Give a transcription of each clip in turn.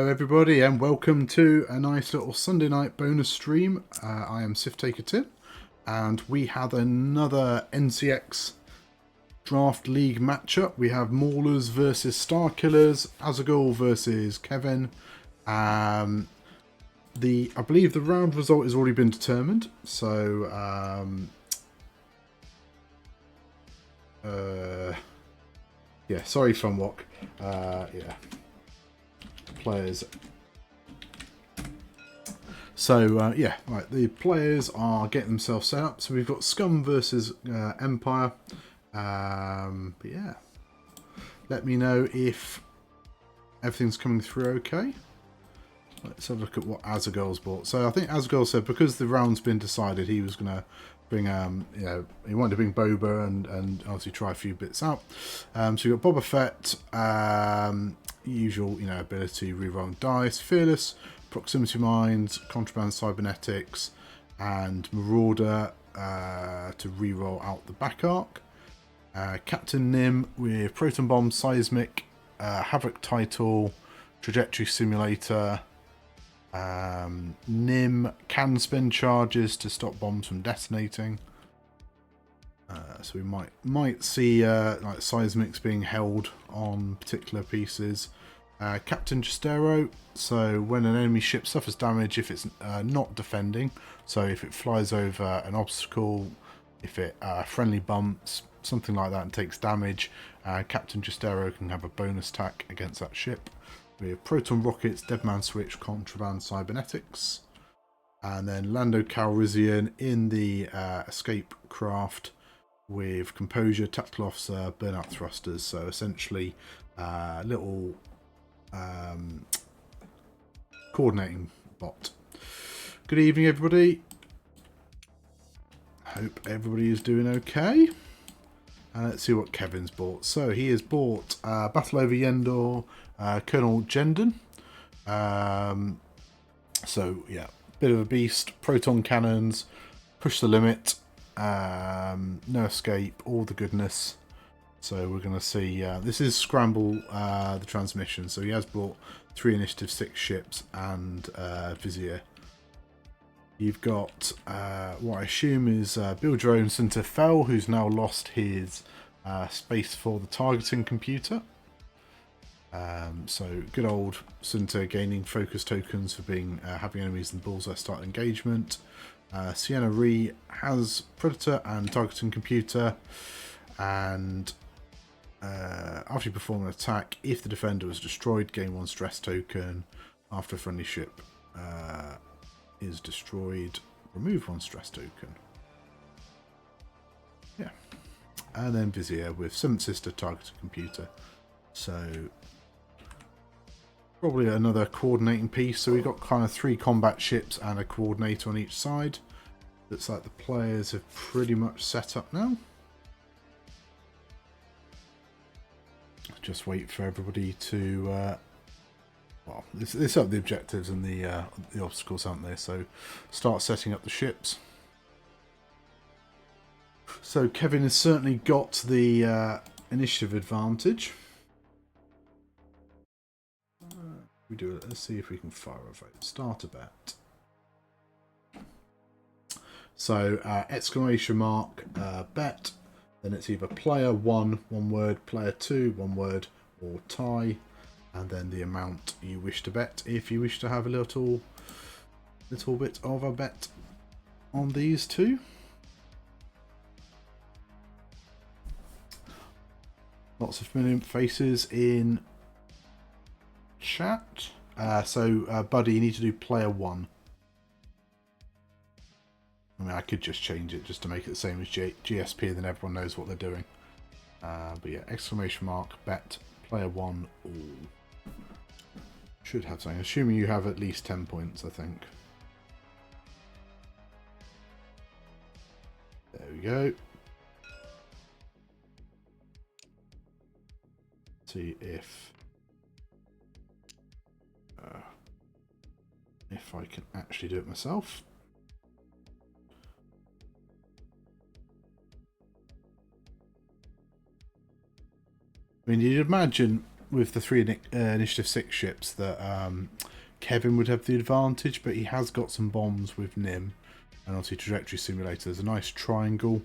everybody, and welcome to a nice little Sunday night bonus stream. I am Sif Taker Tim, and we have another NCX Draft League matchup. We have Mawlers versus Starkillers, Azaghal versus Kevin. I believe the round result has already been determined, so yeah, sorry Funwalk. Yeah. Players. So yeah, right. The players are getting themselves set up. So we've got Scum versus Empire. But yeah, let me know if everything's coming through okay. Let's have a look at what Azaghal's bought. So I think Azaghal said because the round's been decided, he was going to bring, you know, he wanted to bring Boba and obviously try a few bits out. So we've got Boba Fett, usual, you know, ability, reroll dice, fearless, proximity mines, contraband cybernetics, and marauder to reroll out the back arc. Captain Nim with proton bomb, seismic, havoc title, trajectory simulator. Nim can spend charges to stop bombs from detonating. So we might see like seismics being held on particular pieces. Captain Justero, so when an enemy ship suffers damage if it's not defending, so if it flies over an obstacle, if it friendly bumps, something like that, and takes damage, Captain Justero can have a bonus attack against that ship. We have proton rockets, deadman switch, contraband cybernetics, and then Lando Calrissian in the escape craft with composure, tactical officer, burnout thrusters. So essentially, little coordinating bot. Good evening, everybody. Hope everybody is doing okay. Let's see what Kevin's bought. So he has bought Battle Over Yendor, Colonel Jendon. So yeah, bit of a beast. Proton cannons, push the limit, no escape, all the goodness. So we're going to see. This is Scramble the transmission. So he has bought 3 initiative, 6 ships, and Vizier. You've got what I assume is Build Your Own Center Fell, who's now lost his space for the targeting computer. So good old Center gaining focus tokens for being having enemies in the bullseye start engagement. Sienna Ree has Predator and targeting computer, and after you perform an attack, if the defender was destroyed, gain 1 stress token. After a friendly ship is destroyed, remove 1 stress token. Yeah. And then Vizier with 7th Sister targeted computer. So probably another coordinating piece. So we've got kind of 3 combat ships and a coordinator on each side. Looks like the players have pretty much set up now. Just wait for everybody to well, this up the objectives and the obstacles, aren't they? So start setting up the ships. So Kevin has certainly got the initiative advantage. We do it. Let's see if we can fire a vote. Start a bet. So exclamation mark bet. Then it's either player 1, 1 word, player 2, 1 word, or tie. And then the amount you wish to bet, if you wish to have a little bit of a bet on these two. Lots of familiar faces in chat. So Buddy, you need to do player 1. I mean, I could just change it just to make it the same as GSP, then everyone knows what they're doing. But yeah, exclamation mark bet player 1 all. Should have something, assuming you have at least 10 points, I think. There we go. See if I can actually do it myself. I mean, you'd imagine with the three Initiative 6 ships that Kevin would have the advantage, but he has got some bombs with Nim and obviously Trajectory Simulator. There's a nice triangle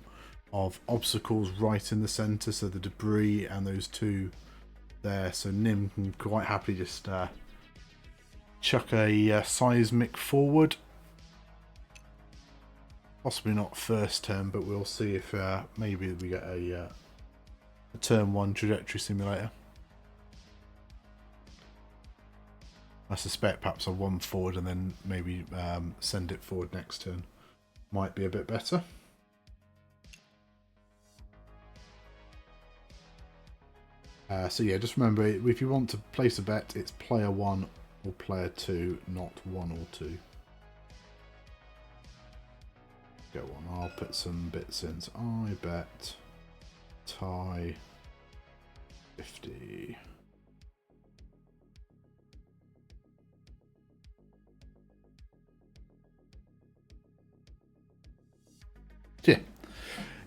of obstacles right in the centre, so the debris and those two there, so Nim can quite happily just chuck a seismic forward. Possibly not first turn, but we'll see if maybe we get a turn 1 Trajectory Simulator. I suspect perhaps a 1 forward and then maybe send it forward next turn might be a bit better. So yeah, just remember, if you want to place a bet, it's player 1 or player 2, not 1 or 2. Go on, I'll put some bits in. So I bet tie 50.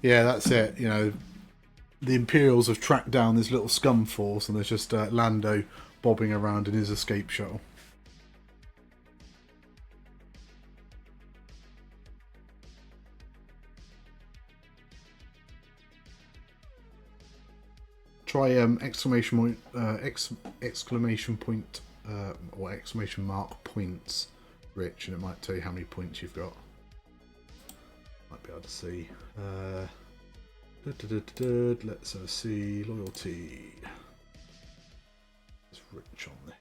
Yeah, that's it. You know, the Imperials have tracked down this little scum force, and there's just Lando bobbing around in his escape shuttle. Try exclamation point or exclamation mark points, Rich, and it might tell you how many points you've got. Might be able to see. Let's see. Loyalty. There's Rich on there.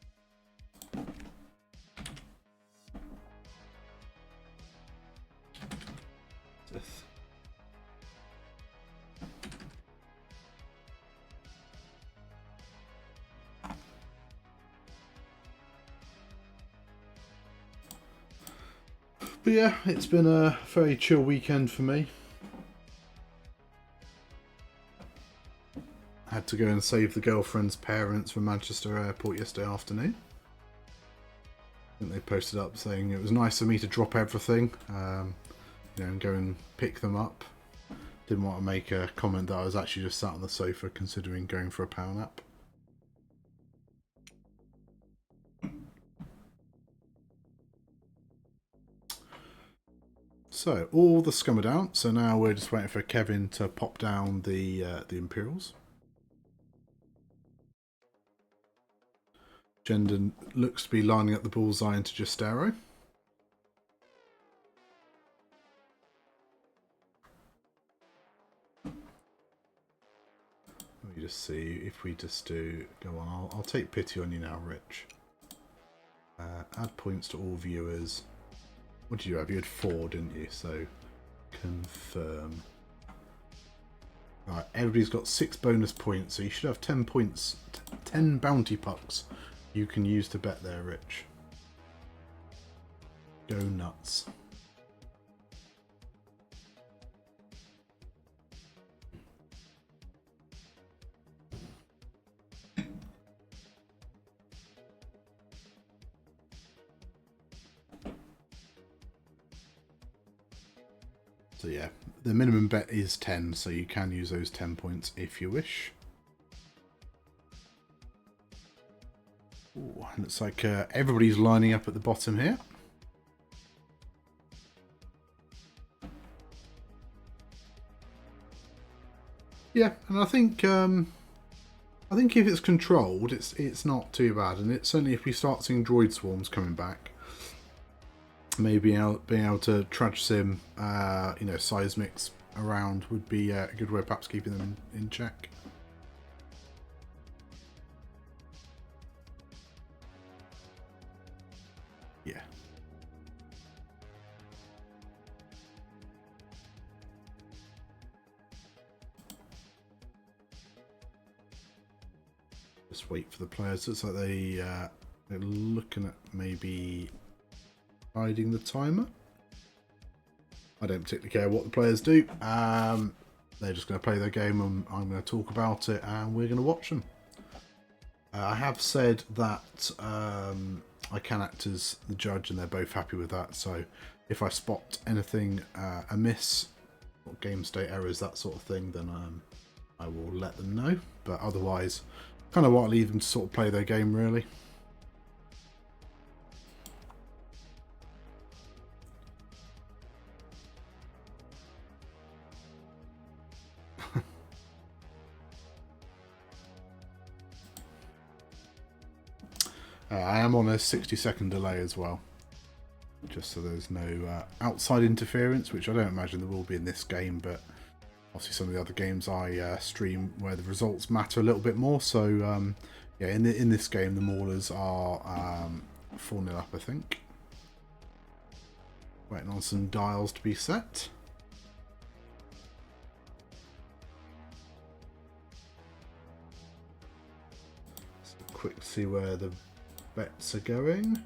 But yeah, it's been a very chill weekend for me. Had to go and save the girlfriend's parents from Manchester Airport yesterday afternoon. I think they posted up saying it was nice of me to drop everything, you know, and go and pick them up. Didn't want to make a comment that I was actually just sat on the sofa considering going for a power nap. So all the scum are down. So now we're just waiting for Kevin to pop down the Imperials. Jendon looks to be lining up the bullseye into Justero. Let me just see if we just do go on. I'll take pity on you now, Rich. Add points to all viewers. What did you have? You had 4, didn't you? So confirm. Alright, everybody's got 6 bonus points, so you should have 10 points, 10 bounty pucks you can use to bet there, Rich. Go nuts. So yeah, the minimum bet is 10, so you can use those 10 points if you wish. Ooh, looks like everybody's lining up at the bottom here. Yeah, and I think if it's controlled, it's not too bad, and it's certainly if we start seeing droid swarms coming back. Maybe being able to trudge sim, you know, seismics around would be a good way of perhaps keeping them in check. Yeah. Just wait for the players. Looks like they're looking at maybe hiding the timer. I don't particularly care what the players do. They're just going to play their game, and I'm going to talk about it, and we're going to watch them. I have said that I can act as the judge, and they're both happy with that. So if I spot anything amiss, or game state errors, that sort of thing, then I will let them know. But otherwise, Kind of want to leave them to sort of play their game, really. I am on a 60-second delay as well, just so there's no outside interference, which I don't imagine there will be in this game, but obviously some of the other games I stream where the results matter a little bit more. So yeah, in this game the Mawlers are 4-0 up, I think. Waiting on some dials to be set. So quick to see where the bets are going.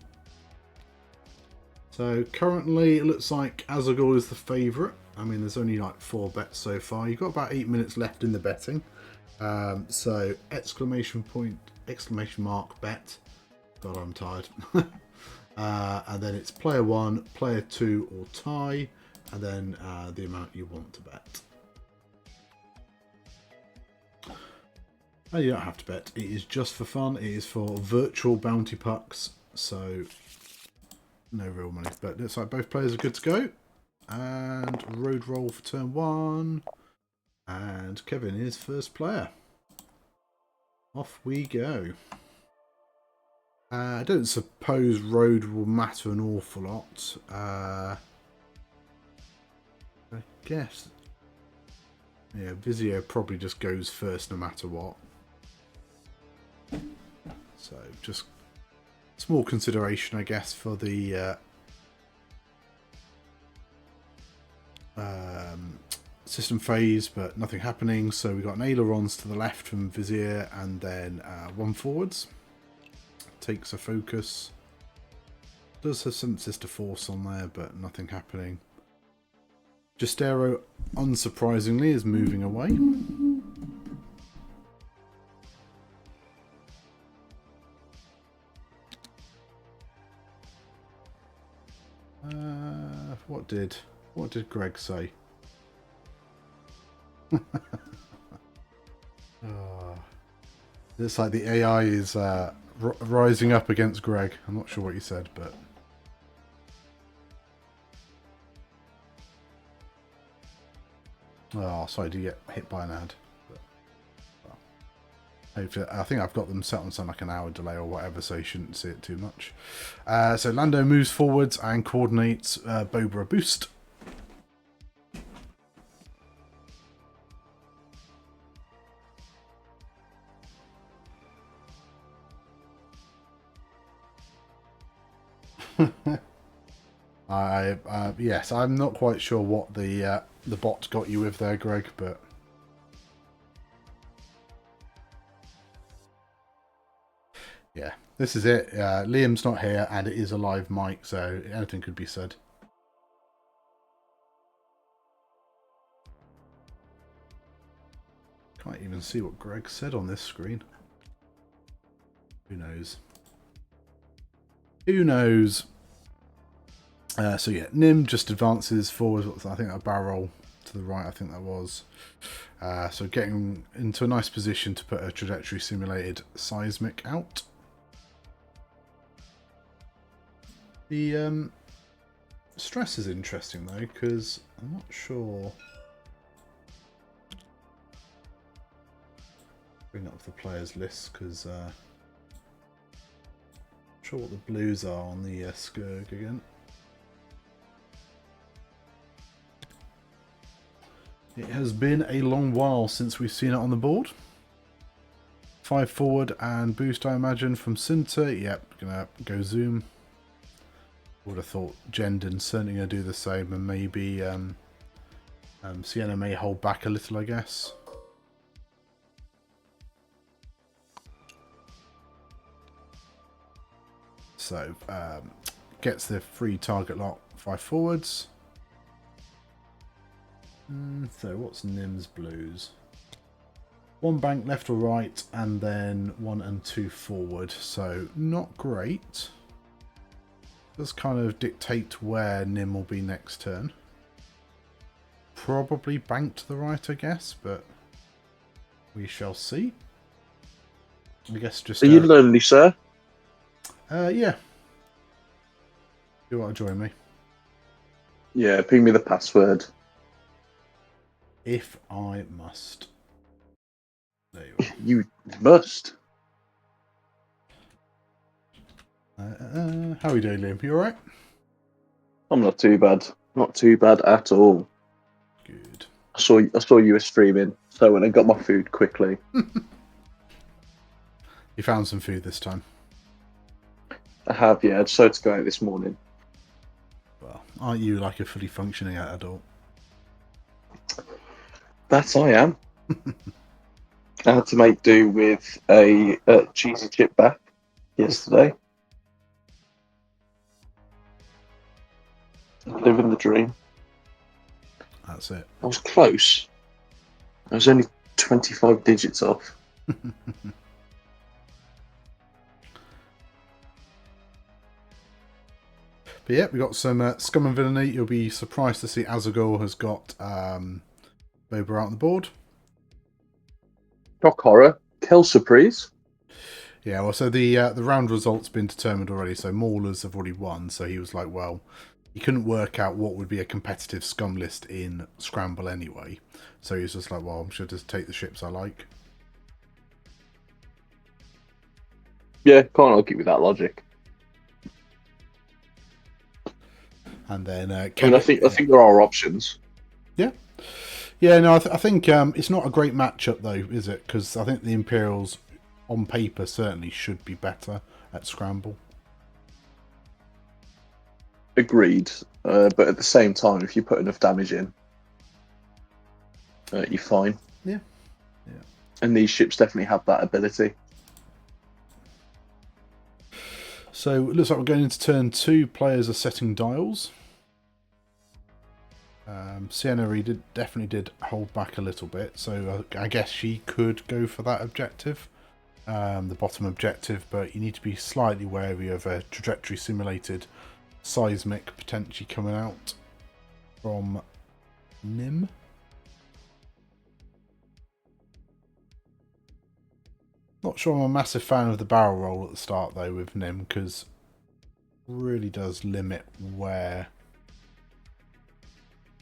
So currently it looks like Azaghal is the favourite. I mean, there's only like 4 bets so far. You've got about 8 minutes left in the betting. So exclamation point, exclamation mark, bet. God, I'm tired. And then it's player 1, player 2 or tie, and then the amount you want to bet. And you don't have to bet. It is just for fun. It is for virtual bounty pucks. So no real money. But looks like both players are good to go. And road roll for turn 1. And Kevin is first player. Off we go. I don't suppose road will matter an awful lot. I guess. Yeah, Vizio probably just goes first no matter what. So just small consideration, I guess, for the system phase, but nothing happening. So we've got an ailerons to the left from Vizier, and then 1 forwards. Takes a focus. Does have some sister force on there, but nothing happening. Justero, unsurprisingly, is moving away. What did Greg say? Oh, it's like the AI is rising up against Greg. I'm not sure what you said, but oh, sorry to get hit by an ad. But, well, hopefully, I think I've got them set on something like an hour delay or whatever, so you shouldn't see it too much. So Lando moves forwards and coordinates Boba a boost. Yes, I'm not quite sure what the bot got you with there, Greg, but yeah, this is it. Liam's not here, and it is a live mic, so anything could be said. Can't even see what Greg said on this screen. Who knows? Who knows? So yeah, Nim just advances forward. I think that barrel to the right, I think that was. So getting into a nice position to put a trajectory simulated seismic out. The stress is interesting though, because I'm not sure. Bring up the players list, because not sure what the blues are on the Skurg again. It has been a long while since we've seen it on the board. 5 forward and boost, I imagine, from Cinta. Yep, gonna go zoom. Would have thought Jendon's certainly gonna do the same, and maybe Sienna may hold back a little, I guess. So gets the free target lock 5 forwards. So what's Nim's blues? 1 bank left or right, and then 1 and 2 forward. So not great. Does kind of dictate where Nim will be next turn. Probably bank to the right, I guess, but we shall see. I guess just... Are you lonely, sir? yeah. You want to join me? Yeah, ping me the password. If I must. There you are. You must. How are you doing, Liam? You alright? I'm not too bad. Not too bad at all. Good. I saw you were streaming, so I went and got my food quickly. You found some food this time? I have, yeah. I decided to go out this morning. Well, aren't you like a fully functioning adult? That I am. I had to make do with a cheesy chip back yesterday. Living the dream. That's it. I was close. I was only 25 digits off. But yeah, we got some Scum and Villainy. You'll be surprised to see Azaghal has got Boba out on the board. Shock horror. Kill surprise. Yeah, well, so the round result's been determined already. So Mawlers have already won. So he was like, well, he couldn't work out what would be a competitive Scum list in Scramble anyway. So he was just like, well, I'm sure just take the ships I like. Yeah, can't argue with that logic. And then Kevin, I think there are options. Yeah. Yeah, no, I think it's not a great matchup, though, is it? Because I think the Imperials, on paper, certainly should be better at Scramble. Agreed. But at the same time, if you put enough damage in, you're fine. Yeah. And these ships definitely have that ability. So it looks like we're going into turn 2. Players are setting dials. Sienna definitely did hold back a little bit, so I guess she could go for that objective, the bottom objective, but you need to be slightly wary of a trajectory simulated seismic potentially coming out from Nim. Not sure I'm a massive fan of the barrel roll at the start though with Nim, because it really does limit where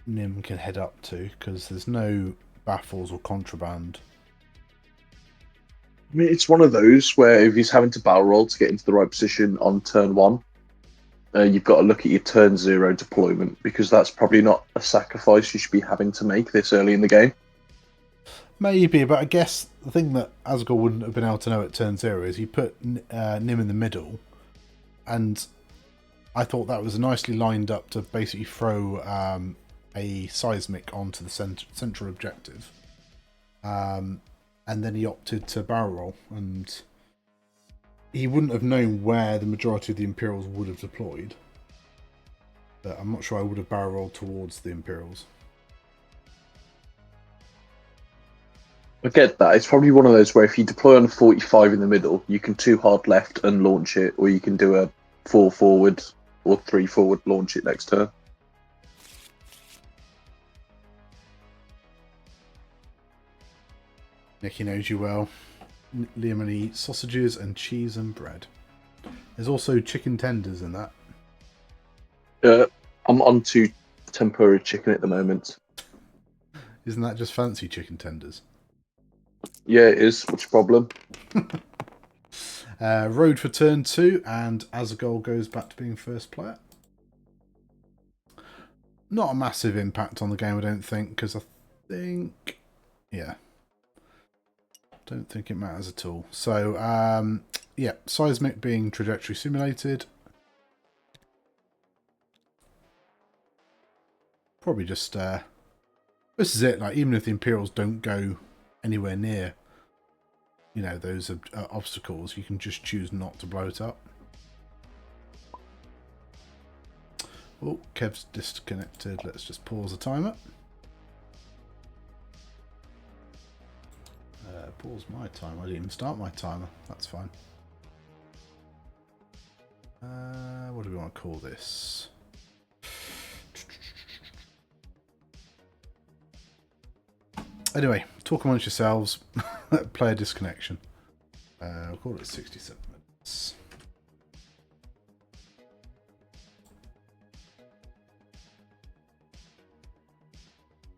Nim can head up to, because there's no baffles or contraband. I mean, it's one of those where if he's having to barrel roll to get into the right position on turn 1, you've got to look at your turn 0 deployment, because that's probably not a sacrifice you should be having to make this early in the game. Maybe, but I guess the thing that Azaghal wouldn't have been able to know at turn 0 is he put Nim in the middle, and I thought that was nicely lined up to basically throw a seismic onto the central objective. And then he opted to barrel roll, and he wouldn't have known where the majority of the Imperials would have deployed. But I'm not sure I would have barrel rolled towards the Imperials. I get that. It's probably one of those where if you deploy on 45 in the middle, you can 2 hard left and launch it, or you can do a 4 forward or 3 forward launch it next turn. Nicky knows you well. Liam and eat sausages and cheese and bread. There's also chicken tenders in that. I'm on to tempura chicken at the moment. Isn't that just fancy chicken tenders? Yeah, it is. What's your problem? Road for turn 2, and Azaghal goes back to being first player. Not a massive impact on the game, I don't think, because I think... yeah. Don't think it matters at all. So, yeah, seismic being trajectory simulated. Probably just... this is it, like, even if the Imperials don't go anywhere near, you know, those obstacles, you can just choose not to blow it up. Oh, Kev's disconnected. Let's just pause the timer. Pause my timer. I didn't even start my timer. That's fine. What do we want to call this? Anyway, talk amongst yourselves. Player disconnection. We'll call it 67 minutes.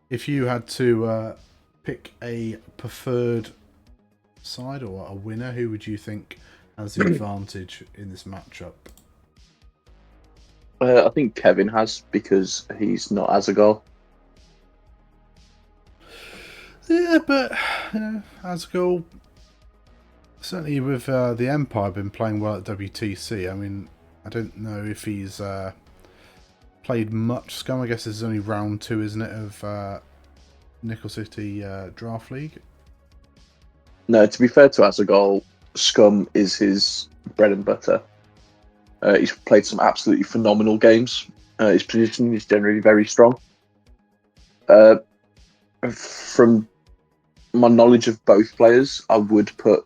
If you had to pick a preferred side or a winner, who would you think has the advantage in this matchup? I think Kevin has, because he's not Azaghal. Yeah, but Azaghal, certainly with the Empire, been playing well at WTC. I mean, I don't know if he's played much Scum. I guess this is only round 2, isn't it, of Nickel City Draft League? No, to be fair to Azaghal, Scum is his bread and butter. He's played some absolutely phenomenal games. His positioning is generally very strong. From my knowledge of both players, I would put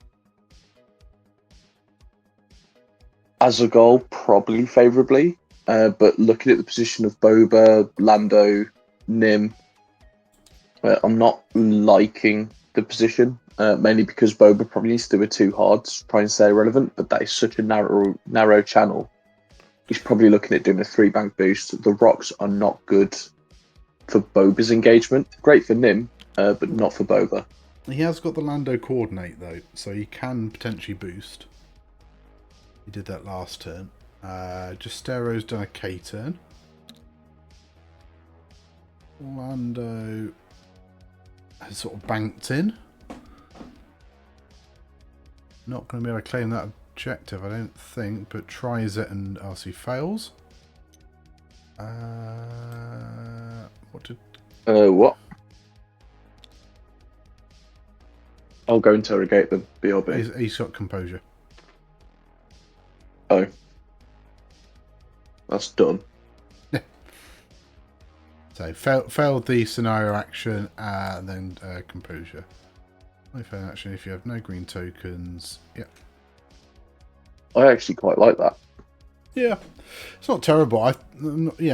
Azaghal probably favourably. But looking at the position of Boba, Lando, Nim, I'm not liking the position, mainly because Boba probably needs to do it too hard to try and stay relevant, but that is such a narrow channel. He's probably looking at doing a 3-bank boost. The rocks are not good for Boba's engagement. Great for Nim, but not for Boba. He has got the Lando coordinate, though, so he can potentially boost. He did that last turn. Justero's done a K turn. Lando has sort of banked in. Not going to be able to claim that objective, I don't think, but tries it and RC fails. What did... What? I'll go interrogate them, BRB. He's got composure. Oh. That's done. So, failed the scenario action, and then composure. Only failed action if you have no green tokens. Yep. I actually quite like that. Yeah, it's not terrible. I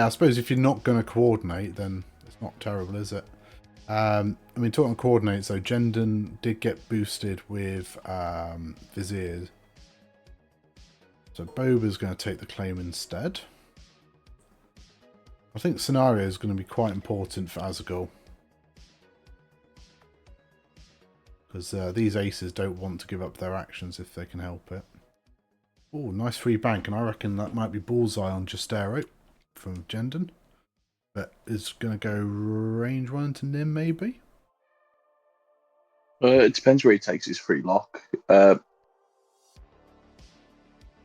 suppose if you're not going to coordinate, then it's not terrible, is it? I mean, talking coordinates, though, Jendon did get boosted with Viziers. So Boba's going to take the claim instead. I think scenario is going to be quite important for Azaghal, because these aces don't want to give up their actions if they can help it. Oh, nice free bank, and I reckon that might be bullseye on Justero from Jendon. But is going to go range 1 to Nim, maybe? It depends where he takes his free lock. So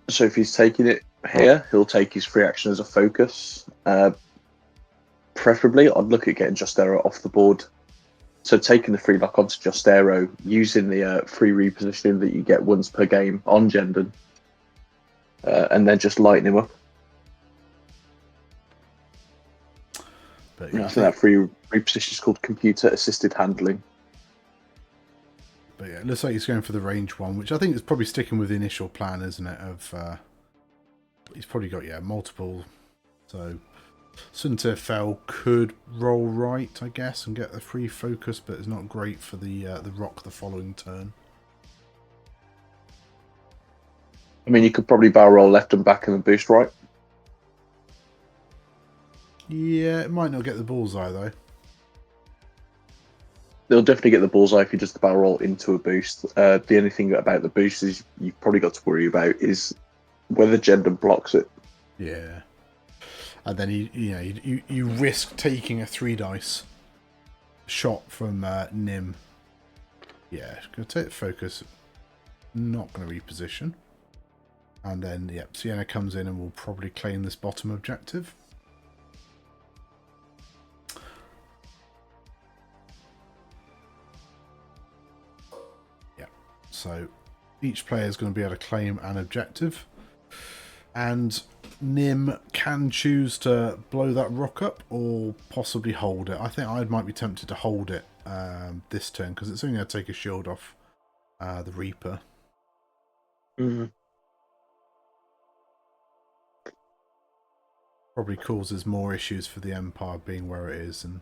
if he's taking it here, he'll take his free action as a focus. Preferably, I'd look at getting Justero off the board. So taking the free lock onto Justero, using the free repositioning that you get once per game on Jendon, and then just lighten him up. But yeah, I think that free reposition is called computer assisted handling. But yeah, it looks like he's going for the range 1, which I think is probably sticking with the initial plan, isn't it? Of he's probably got multiple. So Sunterfell could roll right, I guess, and get the free focus, but it's not great for the rock the following turn. I mean, you could probably barrel roll left and back and then boost right. Yeah, it might not get the bullseye though. They'll definitely get the bullseye if you just barrel roll into a boost. The only thing about the boost is you've probably got to worry about is whether Jendon blocks it. Yeah, and then you risk taking a 3 dice shot from Nim. Yeah, going to take the focus. Not going to reposition. And then Sienna comes in and will probably claim this bottom objective. So each player is going to be able to claim an objective, and Nim can choose to blow that rock up or possibly hold it. I think I might be tempted to hold it this turn, because it's only going to take a shield off the Reaper. Mm-hmm. Probably causes more issues for the Empire being where it is. And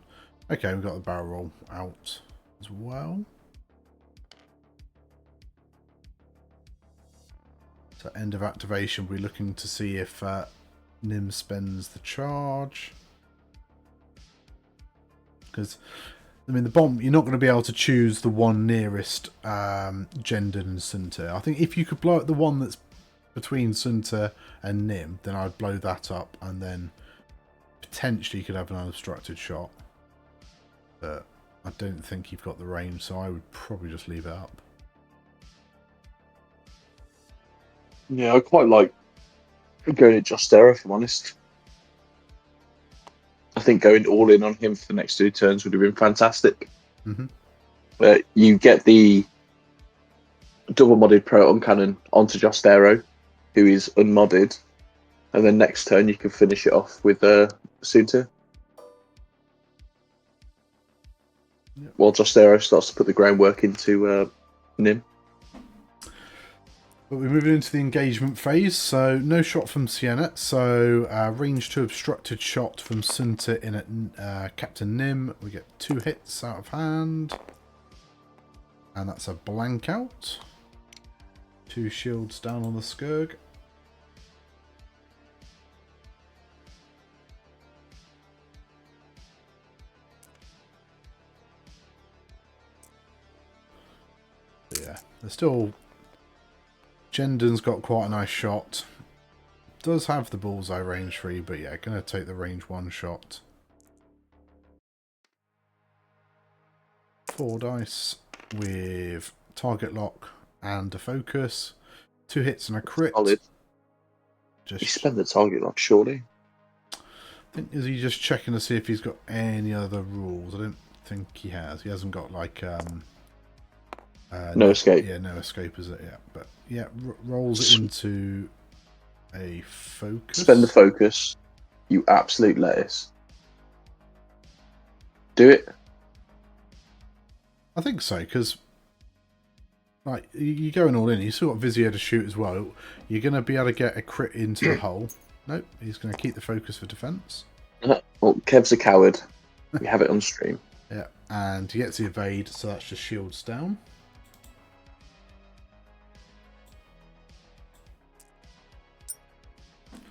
okay, we've got the barrel roll out as well. So end of activation, we're looking to see if Nim spends the charge. Because, I mean, the bomb, you're not going to be able to choose the one nearest Jendon and Sunter. I think if you could blow up the one that's between Sunter and Nim, then I'd blow that up, and then potentially you could have an unobstructed shot. But I don't think you've got the range, so I would probably just leave it up. Yeah, I quite like going at Justera, if I'm honest. I think going all in on him for the next 2 turns would have been fantastic. Mm-hmm. But you get the double modded proton cannon onto Justero, who is unmodded, and then next turn you can finish it off with Sunter. Yep. While Justero starts to put the groundwork into Nim. But we're moving into the engagement phase, so no shot from Sienna, so range 2 obstructed shot from Sunter in at Captain Nim. We get 2 hits out of hand, and that's a blank out. 2 shields down on the Skurg. Yeah, they're still... Jendon's got quite a nice shot. Does have the bullseye range 3, but yeah, gonna take the range 1 shot. 4 dice with target lock and a focus. 2 hits and a crit. Solid. Just you spend the target lock, surely. I think, is he just checking to see if he's got any other rules? I don't think he has. He hasn't got like no escape. Yeah, no escape is it? Yeah, but yeah, rolls it into a focus. Spend the focus. You absolute lettuce. Do it. I think so, because like you're going all in. You still got Vizier to shoot as well. You're going to be able to get a crit into the hole. Nope, he's going to keep the focus for defense. Well, Kev's a coward. We have it on stream. Yeah, and he gets the evade, so that's just shields down.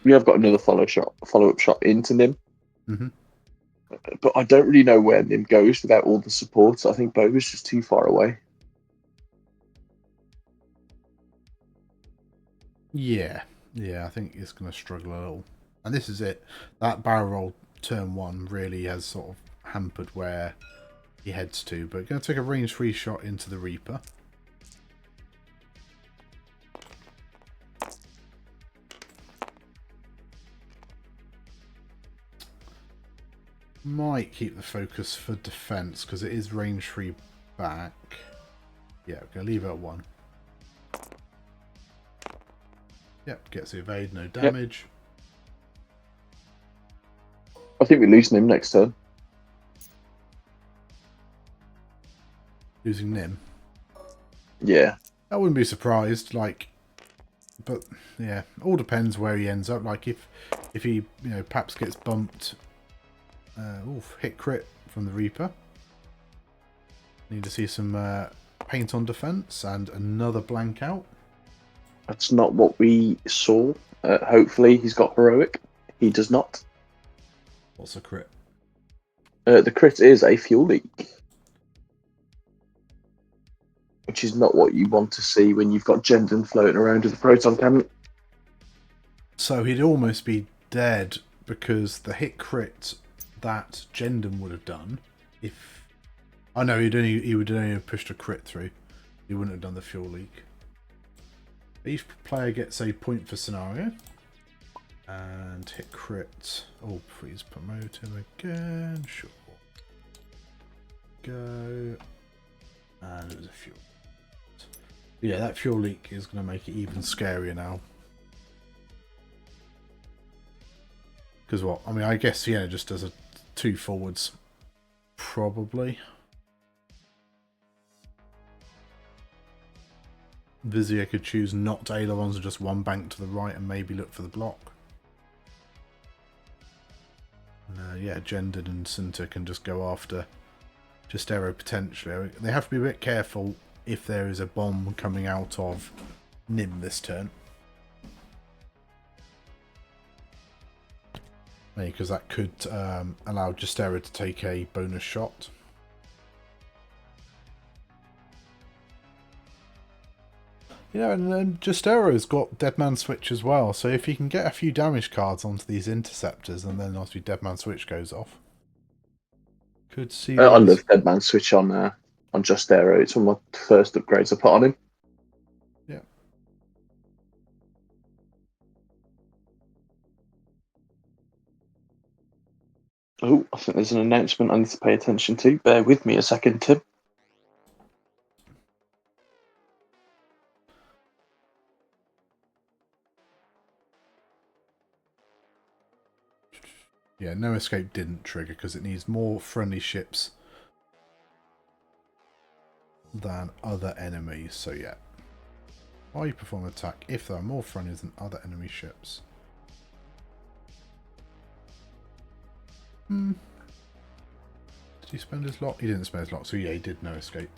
We have got another follow-up shot into Nim. Mm-hmm. But I don't really know where Nim goes without all the support. I think Boga's just too far away. Yeah, I think it's going to struggle a little. And this is it. That barrel roll turn 1 really has sort of hampered where he heads to. But going to take a range 3 shot into the Reaper. Might keep the focus for defense because it is range 3 back. Yeah, we're going to leave it at 1. Yep, gets the evade, no damage. Yep. I think we lose Nim next turn. Losing Nim? Yeah. I wouldn't be surprised, like, but yeah, all depends where he ends up. Like if he, perhaps gets bumped. Hit crit from the Reaper. Need to see some paint on defense and another blank out. That's not what we saw. Hopefully he's got heroic. He does not. What's a crit? The crit is a fuel leak, which is not what you want to see when you've got Jendon floating around with a proton cannon. So he'd almost be dead because the hit crit that Jendon would have done, if I know he would only have pushed a crit through. He wouldn't have done the fuel leak. Each player gets a point for scenario. And hit crit. Oh, please promote him again. Sure. Go. And it was a fuel. Yeah, that fuel leak is going to make it even scarier now. Because what? I mean, I guess Sienna just does a 2 forwards. Probably. Vizier could choose not to ailerons and just 1 bank to the right and maybe look for the block. Yeah, Jendon and Sunter can just go after Justero potentially. They have to be a bit careful if there is a bomb coming out of Nim this turn. because that could allow Justera to take a bonus shot. Yeah, and then Justero's got Deadman Switch as well, so if you can get a few damage cards onto these interceptors, and then obviously Deadman Switch goes off, could see I these. love Deadman Switch on Just Arrow. It's one of my first upgrades I put on him. Yeah. Oh, I think there's an announcement I need to pay attention to. Bear with me a second, Tim. Yeah, no escape didn't trigger because it needs more friendly ships than other enemies. So yeah, while you perform an attack, if there are more friendlies than other enemy ships. Did he spend his lock? He didn't spend his lock, so yeah, he did no escape.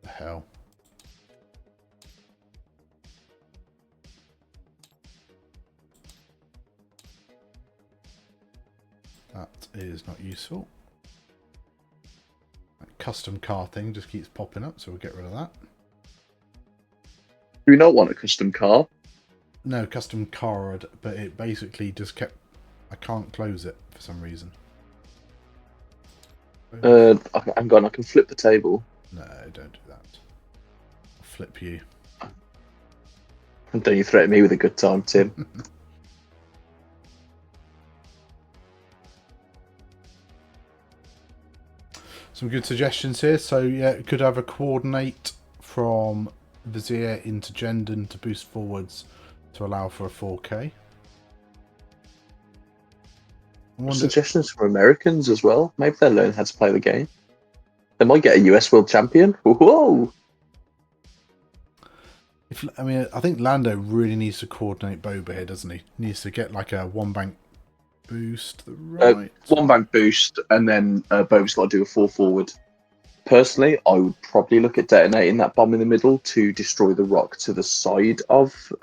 The hell. That is not useful. That custom car thing just keeps popping up, so we'll get rid of that. Do we not want a custom car? No, custom card, but it basically just kept... I can't close it for some reason. Hang on, I can flip the table. No, don't do that. I'll flip you. And don't you threaten me with a good time, Tim. Some good suggestions here. So yeah, it could have a coordinate from Vizier into Gendon to boost forwards to allow for a 4K. Suggestions from Americans as well. Maybe they'll learn how to play the game. They might get a US World Champion. Whoa! I think Lando really needs to coordinate Boba here, doesn't he? Needs to get like a one bank boost to the right. One bank boost, and then Boba's got to do a 4 forward. Personally, I would probably look at detonating that bomb in the middle to destroy the rock to the side of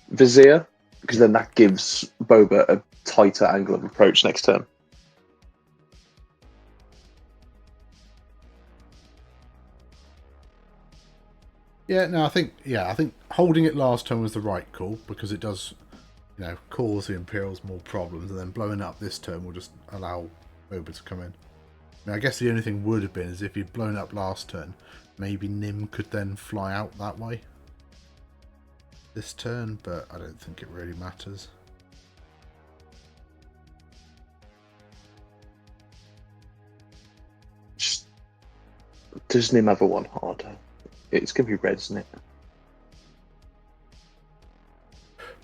Vizier, because then that gives Boba a tighter angle of approach next turn. Yeah, no, I think holding it last turn was the right call because it does, cause the Imperials more problems, and then blowing up this turn will just allow Boba to come in. I guess the only thing would have been is if you'd blown up last turn, maybe Nim could then fly out that way this turn, but I don't think it really matters. Does Nim have a one harder? It's going to be red, isn't it?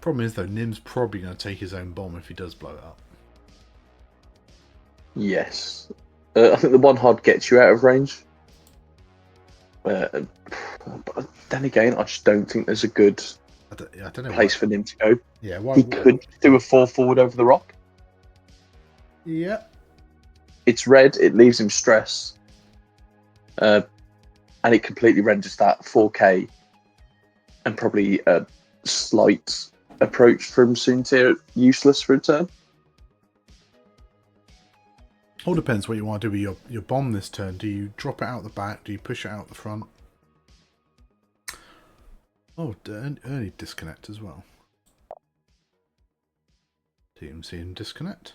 Problem is though, Nim's probably going to take his own bomb if he does blow it up. Yes. I think the one hard gets you out of range. But then again, I just don't think there's a good I don't know place for Nim to go. Yeah, he could do a 4 forward over the rock. Yeah. It's red, it leaves him stress. And it completely renders that 4K and probably a slight approach from Soontir useless for a turn. All depends what you want to do with your bomb this turn. Do you drop it out the back? Do you push it out the front? Oh, early disconnect as well. Team seeing disconnect.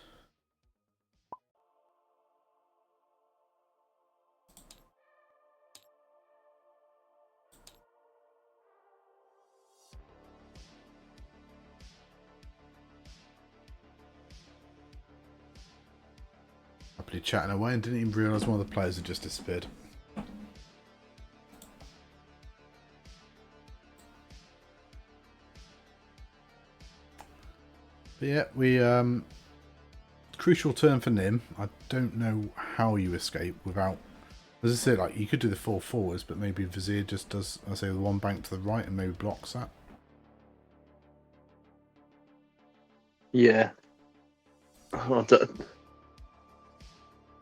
Happily chatting away and didn't even realise one of the players had just disappeared. But yeah, we crucial turn for Nim. I don't know how you escape without, as I said, like you could do the 4 forwards, but maybe Vizier just does, I say, the one bank to the right and maybe blocks that. Yeah.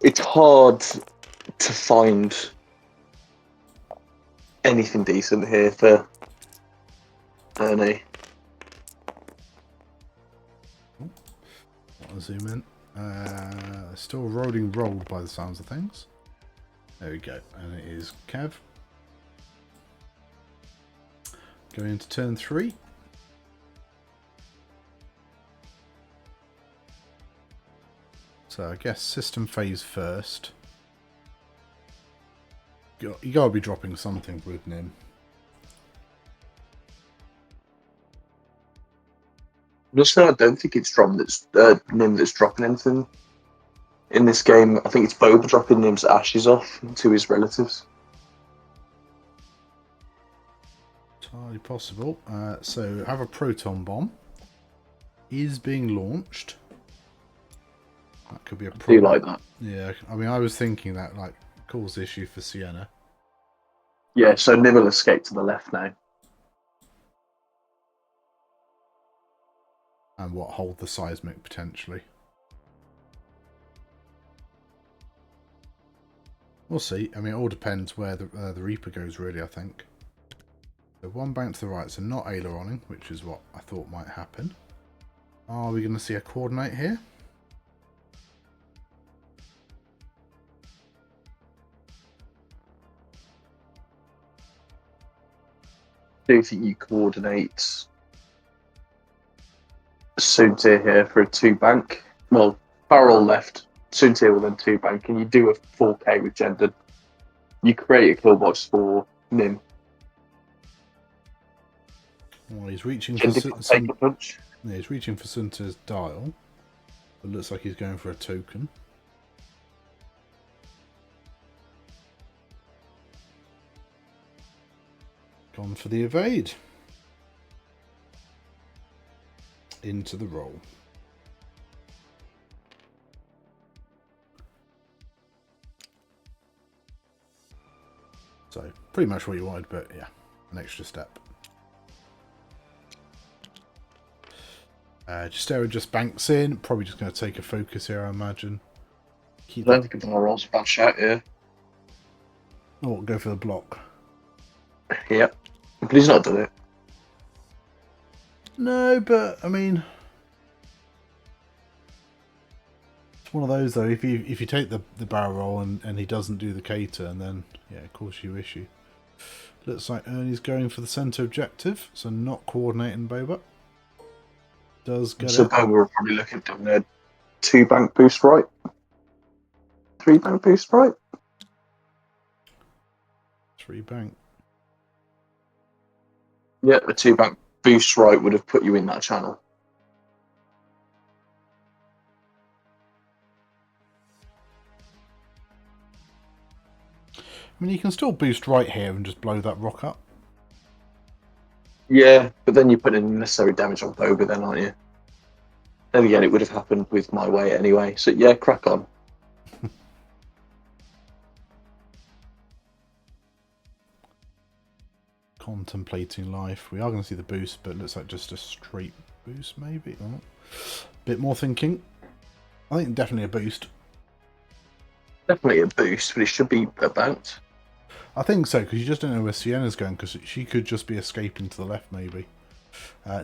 It's hard to find anything decent here for Ernie. I'll zoom in. Still rolling rolled by the sounds of things. There we go. And it is Kev. Going into turn 3. So I guess system phase first. You gotta be dropping something with Nim. Just I don't think it's Nim that's dropping anything in this game. I think it's Boba dropping Nim's ashes off to his relatives. Entirely possible. So have a proton bomb. Is being launched. That could be a problem. Do you like that? Yeah, I mean, I was thinking that like cause issue for Sienna. Yeah, so Nim will escape to the left now. And what, hold the seismic potentially. We'll see. I mean, it all depends where the Reaper goes, really, I think. So one bank to the right, so not aileroning, which is what I thought might happen. Are we going to see a coordinate here? Do you think you coordinate Soontir here for a 2-bank? Well, barrel left, Soontir will then 2-bank, and you do a 4K with Gendered. You create a kill box for Nim. Well, he's reaching Gendered for can take a punch. Yeah, he's reaching for Sunter's dial. It looks like he's going for a token. Gone for the evade. Into the roll. So, pretty much what you wanted, but yeah, an extra step. Justera just banks in. Probably just going to take a focus here, I imagine. I don't think the roll's a bad shot here. Oh, go for the block. Yep. But he's not done it. No, but I mean, it's one of those though. If you take the barrel roll and he doesn't do the K-turn, then yeah, of course you issue. Looks like Ernie's going for the centre objective, so not coordinating Boba. Does get so it. Boba will probably look at doing a 2-bank boost right, 3-bank boost right. 3 bank. Yeah, a 2-bank boost right would have put you in that channel. I mean, you can still boost right here and just blow that rock up. Yeah, but then you're putting unnecessary damage on Boba then, aren't you? Then again, it would have happened with my way anyway. So yeah, crack on. Contemplating life. We are going to see the boost, but it looks like just a straight boost, maybe. Oh. Bit more thinking. I think definitely a boost. Definitely a boost, but it should be a bounce. I think so, because you just don't know where Sienna's going, because she could just be escaping to the left, maybe.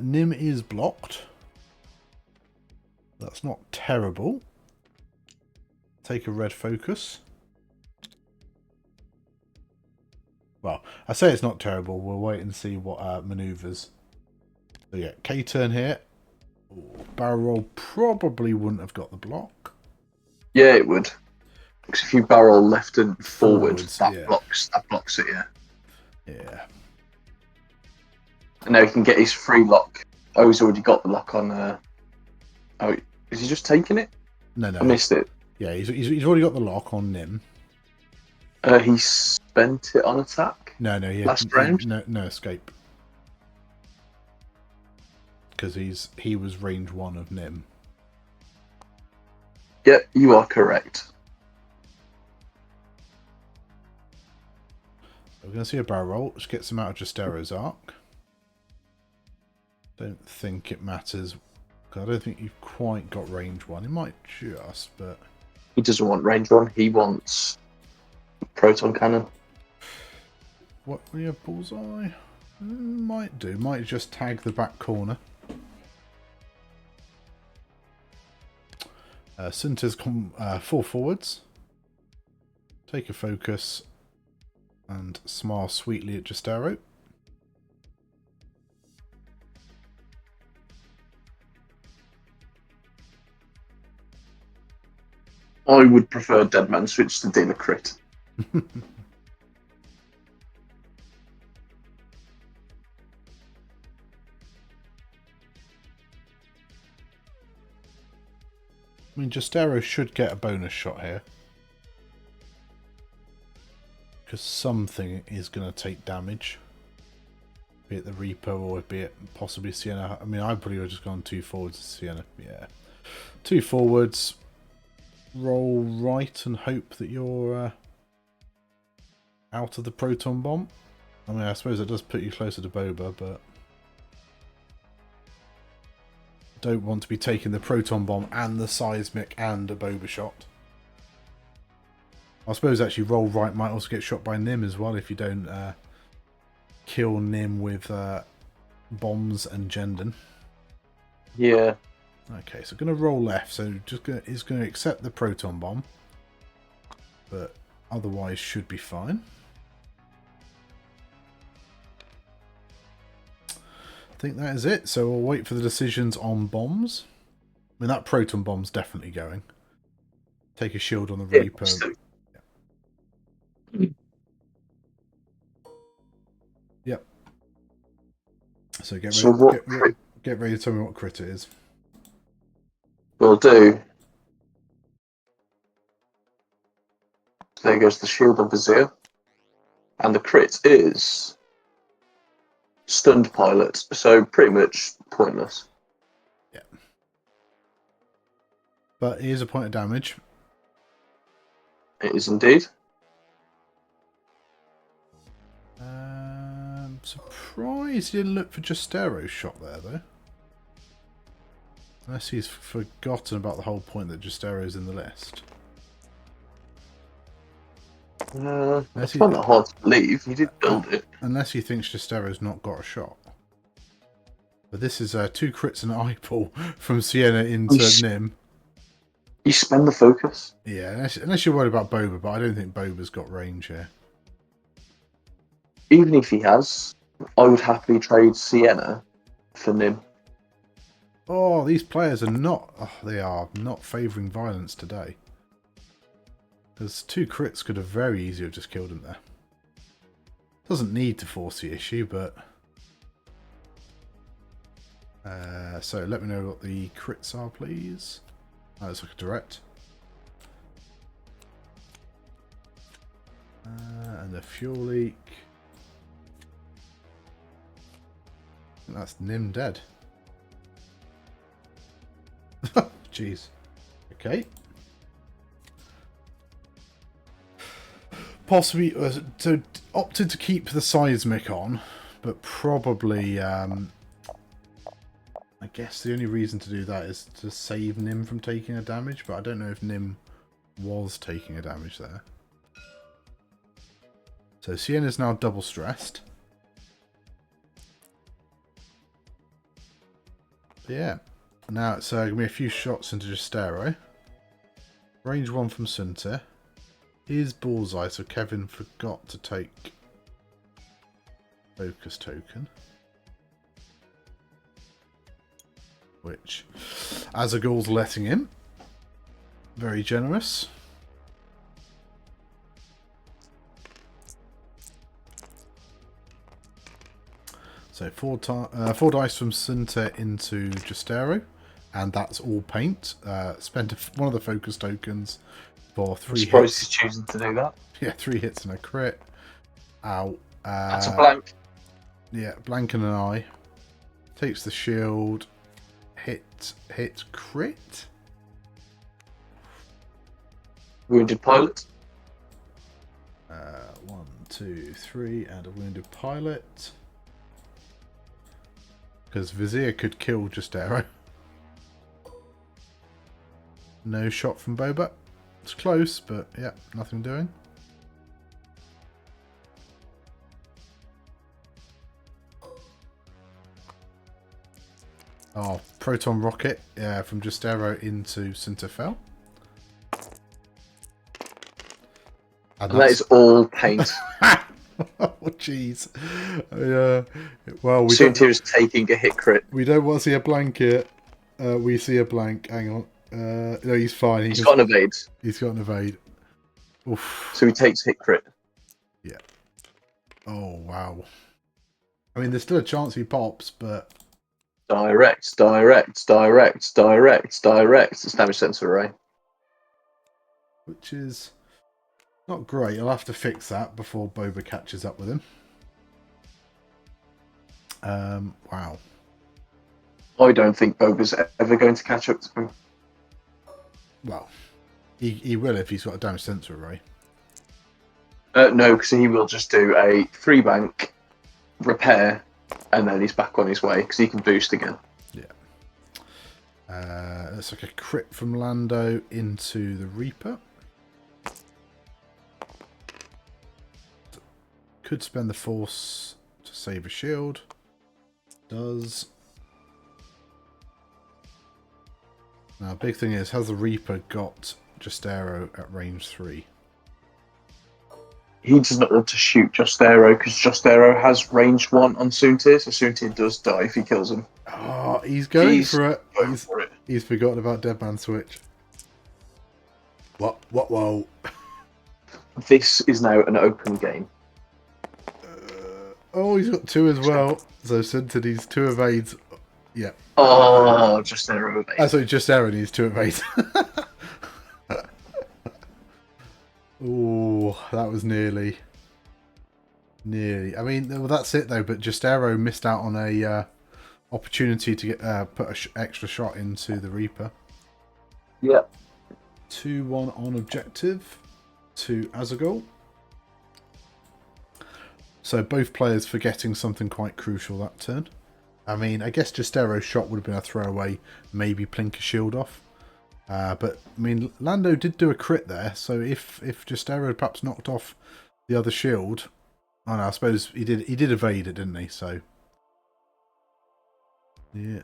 Nim is blocked. That's not terrible. Take a red focus. Well, I say it's not terrible. We'll wait and see what manoeuvres. So yeah, K-turn here. Ooh, barrel roll probably wouldn't have got the block. Yeah, it would. Because if you barrel left and forward, Forwards, that yeah. blocks it, yeah. Yeah. And now he can get his free lock. Oh, he's already got the lock on. Oh, is he just taking it? No. I missed it. Yeah, he's already got the lock on Nim. He spent it on attack. No, yeah. Last round? No escape. Because he was range 1 of Nim. Yeah, you are correct. We're going to see a barrel roll, which gets him out of Justera's arc. Don't think it matters. I don't think you've quite got range 1. It might just, but... He doesn't want range 1. He wants proton cannon. What, yeah, bullseye? Might do. Might just tag the back corner. Sinter's come 4 forwards. Take a focus and smile sweetly at Justero. I would prefer Deadman Switch to deal a crit. I mean, Justero should get a bonus shot here. Because something is going to take damage. Be it the Reaper or be it possibly Sienna. I mean, I probably would have just gone 2 forwards to Sienna. Yeah. 2 forwards. Roll right and hope that you're out of the proton bomb. I mean, I suppose it does put you closer to Boba, but don't want to be taking the proton bomb and the seismic and a Boba shot. I suppose actually roll right might also get shot by Nim as well if you don't kill Nim with bombs and Jendon. Yeah. Okay, so going to roll left. So is going to accept the proton bomb, but otherwise should be fine. I think that is it. So we'll wait for the decisions on bombs. I mean, that proton bomb's definitely going. Take a shield on the Reaper. Yep. So get ready to tell me what crit it is. Will do. There goes the shield on Vizier. And the crit is stunned pilot, so pretty much pointless. Yeah. But it is a point of damage. It is indeed. Surprised he didn't look for Justero's shot there, though. Unless he's forgotten about the whole point that Justero's in the list. I find that hard to believe. He did build it. Unless he thinks Justero's not got a shot. But this is 2 crits and an eyeball from Sienna into Nim. You spend the focus. Yeah, unless you're worried about Boba, but I don't think Boba's got range here. Even if he has, I would happily trade Sienna for Nim. Oh, these players are not... Oh, they are not favouring violence today. Because 2 crits could have very easily just killed him there. Doesn't need to force the issue, but... so let me know what the crits are, please. Oh, it's like a direct. And a fuel leak. That's Nim dead. Jeez. Okay. Possibly, so opted to keep the seismic on, but probably, I guess the only reason to do that is to save Nim from taking a damage, but I don't know if Nim was taking a damage there. So Sienna's now double stressed. But yeah. Now it's going to be a few shots into Justero. Range 1 from Sunter. Here's Bullseye, so Kevin forgot to take focus token. Which Azaghal's letting him. Very generous. So 4 dice from Sunter into Justero. And that's all paint. Spent one of the focus tokens for 3 hits. I'm surprised he's choosing to do that. Yeah, 3 hits and a crit. Ow. That's a blank. Yeah, blank and an eye. Takes the shield. Hit, crit. Wounded pilot. 1, 2, 3, and a wounded pilot. Because Vizier could kill Justero. No shot from Boba. It's close, but yeah, nothing doing. Oh, proton rocket from Justero into Sinterfell. And that is all paint. Oh, jeez. Yeah. Well, Soontir is taking a hit crit. we don't want to see a blank here. We see a blank. Hang on. No, he's fine. He's got an evade. He's got an evade. Oof. So he takes hit crit. Yeah. Oh, wow. I mean, there's still a chance he pops, but... Direct. It's damage sensor array. Which is not great. I'll have to fix that before Boba catches up with him. Wow. I don't think Boba's ever going to catch up to him. Well, he will if he's got a damage sensor array. No, because he will just do a 3-bank repair, and then he's back on his way because he can boost again. Yeah. It's like a crit from Lando into the Reaper. Could spend the Force to save a shield. Does. Now, big thing is, has the Reaper got Justero at range 3? He does not want to shoot Justero because Justero has range 1 on Soontir, so Soontir does die if he kills him. Oh, he's going for it. For it. He's forgotten about Deadman Switch. What? Whoa. This is now an open game. Oh, he's got 2 as well. So Sinton needs 2 evades. Yeah. Oh, Justero evade. Sorry, Justero needs 2 evades. Oh, that was nearly. I mean, well, that's it though. But Justero missed out on a opportunity to get put an extra shot into the Reaper. Yeah. 2-1 on objective to Azaghal. So both players forgetting something quite crucial that turn. I mean, I guess Justero's shot would have been a throwaway, maybe plink a shield off. But, I mean, Lando did do a crit there, so if Justero had perhaps knocked off the other shield... Oh no, I suppose he did evade it, didn't he? So... Yeah.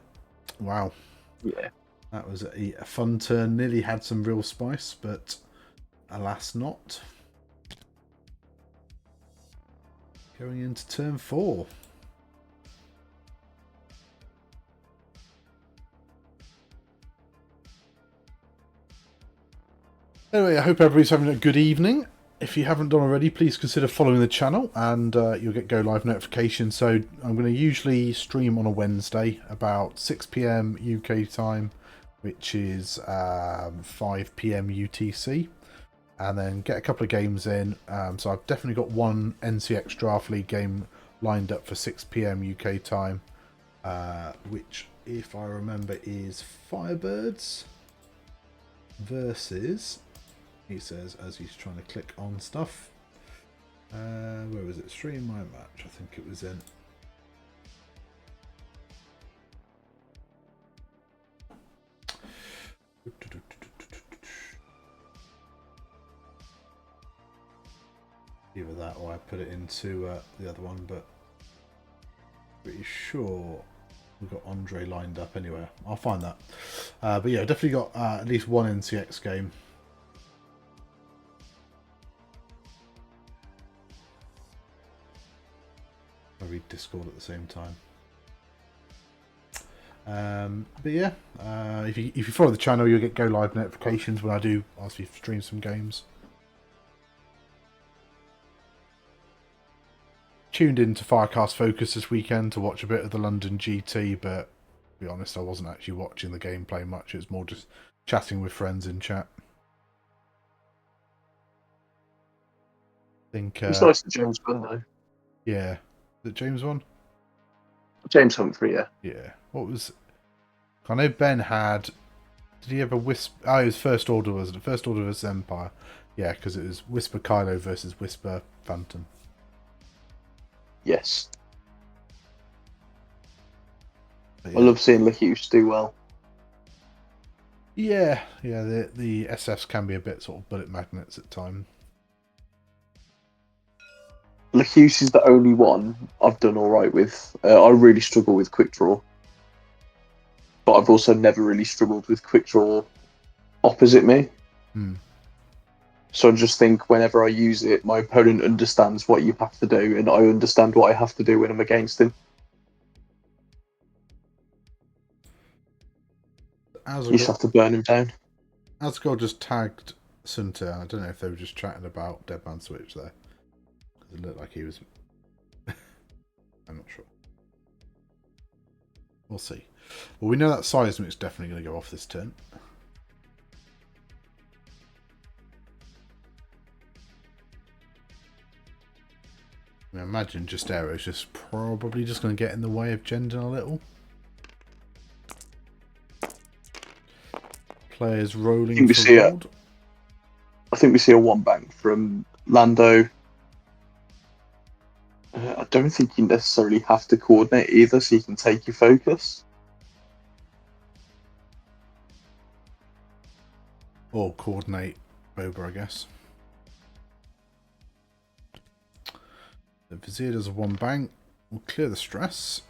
Wow. Yeah. That was a fun turn. Nearly had some real spice, but alas not. Going into turn 4. Anyway, I hope everybody's having a good evening. If you haven't done already, please consider following the channel and you'll get go live notifications. So I'm going to usually stream on a Wednesday about 6 PM UK time, which is 5 PM UTC, and then get a couple of games in. So I've definitely got one NCX Draft League game lined up for 6 PM UK time, which, if I remember, is Firebirds versus... He says as he's trying to click on stuff. Where was it? Stream my match. I think it was in. Either that or I put it into the other one, but pretty sure we've got Andre lined up anyway. I'll find that. But yeah, definitely got at least one NCX game. I read Discord at the same time. But yeah, if you follow the channel, you'll get go live notifications when I do ask you to stream some games. Tuned in to Firecast Focus this weekend to watch a bit of the London GT, but to be honest, I wasn't actually watching the gameplay much. It was more just chatting with friends in chat. I think It's nice that James won though. Yeah. Is it James won? James Humphrey, yeah. Yeah. What was... I know Ben had... Did he have a Whisper... Oh, it was First Order, wasn't it? First Order versus Empire. Yeah, because it was Whisper Kylo versus Whisper Phantom. Yes. Yeah. I love seeing Lehuse do well. Yeah, the SFs can be a bit sort of bullet magnets at times. Lehuse is the only one I've done alright with. I really struggle with quick draw. but I've also never really struggled with quick draw opposite me. So I just think whenever I use it, my opponent understands what you have to do, and I understand what I have to do when I'm against him. You just have to burn him down. Azaghal just tagged Sunter. I don't know if they were just chatting about Dead Man Switch there. Because it looked like he was... I'm not sure. We'll see. Well, we know that Seismic's definitely going to go off this turn. I imagine Justero's just probably just going to get in the way of Jendon a little. Players rolling for gold. I think we see a one bank from Lando. I don't think you necessarily have to coordinate either, so you can take your focus. Or coordinate Boba, I guess. The Vizier does a one bank. We'll clear the stress.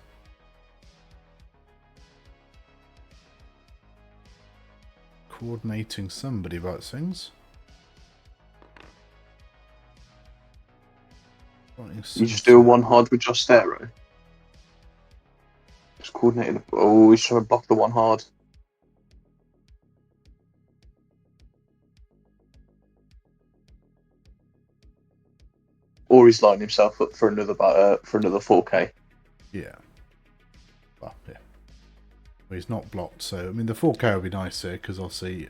Coordinating somebody about things. You just do a one hard with Justero. Just coordinating. Oh, he's trying to block the one hard. Or he's lining himself up for another 4K. Yeah. Well, yeah. Well, he's not blocked, so I mean the 4K will be nice here because I'll see.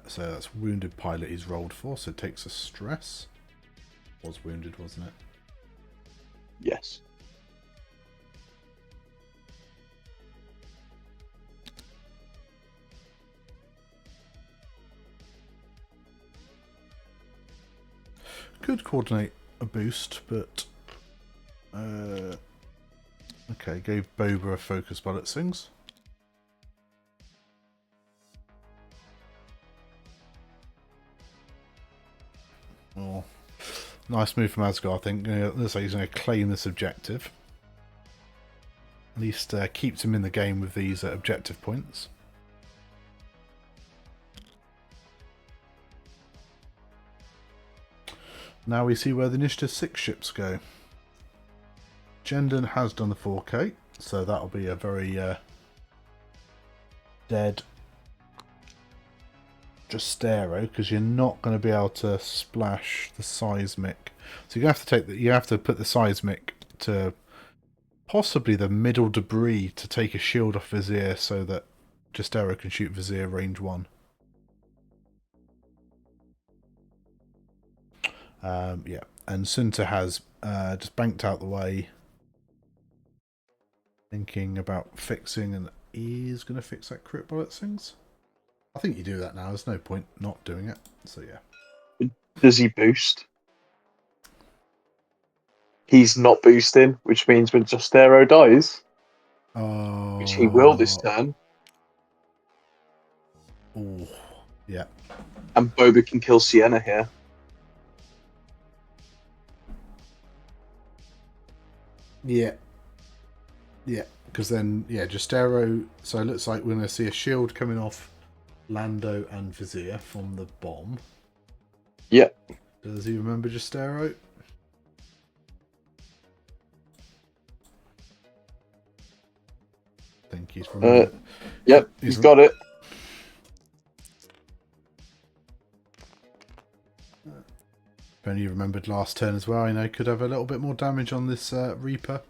So that's wounded pilot he's rolled for, so it takes a stress. Was wounded, wasn't it? Yes. Could coordinate a boost, but okay, gave Boba a focus bullet things. Oh, nice move from Azaghal, I think. Looks like he's going to claim this objective. At least keeps him in the game with these objective points. Now we see where the Initiative 6 ships go. Jendon has done the 4K, so that'll be a very dead Justero, because you're not going to be able to splash the seismic. So you have to put the seismic to possibly the middle debris to take a shield off Vizier, so that Justero can shoot Vizier range 1. Yeah, and Sunter has just banked out the way, thinking about fixing, and he's going to fix that crit bullet things. I think you do that now. There's no point not doing it. So yeah. Does he boost? He's not boosting, which means when Justero dies, which he will this turn. Oh, yeah. And Boba can kill Sienna here. Yeah. Yeah, because then, yeah, Justero. So it looks like we're going to see a shield coming off Lando and Vizier from the bomb. Yeah. Does he remember Justero? I think he's remembered. Yep, he's got it. If only you remembered last turn as well, you know, could have a little bit more damage on this Reaper.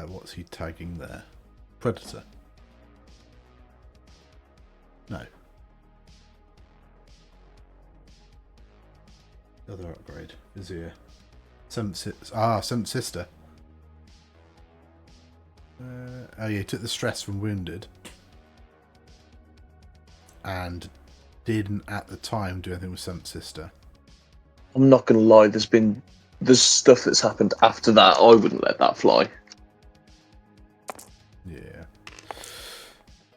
What's he tagging there? Predator. No. Other upgrade. Vizier. Seventh Sister. Oh yeah, he took the stress from wounded. And didn't at the time do anything with Seventh Sister. I'm not going to lie, there's stuff that's happened after that. I wouldn't let that fly. Yeah.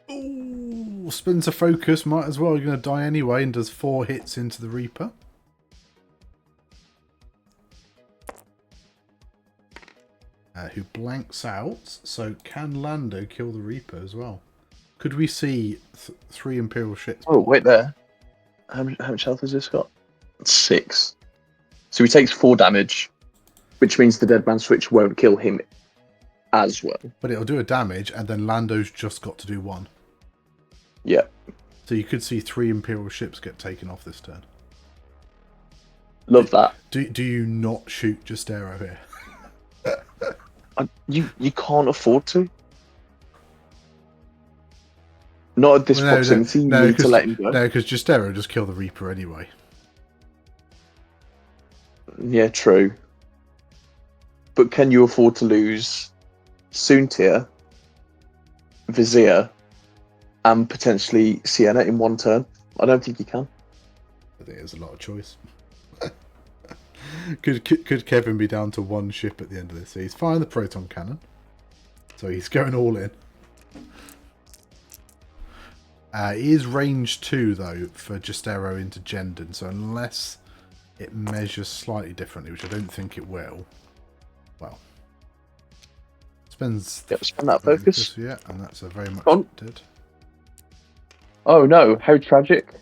Ooh, spin to focus, might as well. You're going to die anyway, and does 4 hits into the Reaper. Who blanks out. So can Lando kill the Reaper as well? Could we see 3 Imperial ships? Oh, wait there. How much health has this got? 6. So he takes 4 damage, which means the Dead Man Switch won't kill him as well. But it'll do a damage, and then Lando's just got to do 1. Yeah. So you could see 3 Imperial ships get taken off this turn. Love that. Do you not shoot Justero here? You can't afford to. Not at this proximity. You need to let him go. No, because Justero just kill the Reaper anyway. Yeah, true. But can you afford to lose Soontir, Vizier, and potentially Sienna in one turn? I don't think you can. I think there's a lot of choice. Could Kevin be down to 1 ship at the end of this? He's firing the proton cannon, so he's going all in. He is range 2 though for Justero into Jendon, so unless it measures slightly differently, which I don't think it will. Well, spend that focus. Yeah, and that's a very much did. Oh no! How tragic.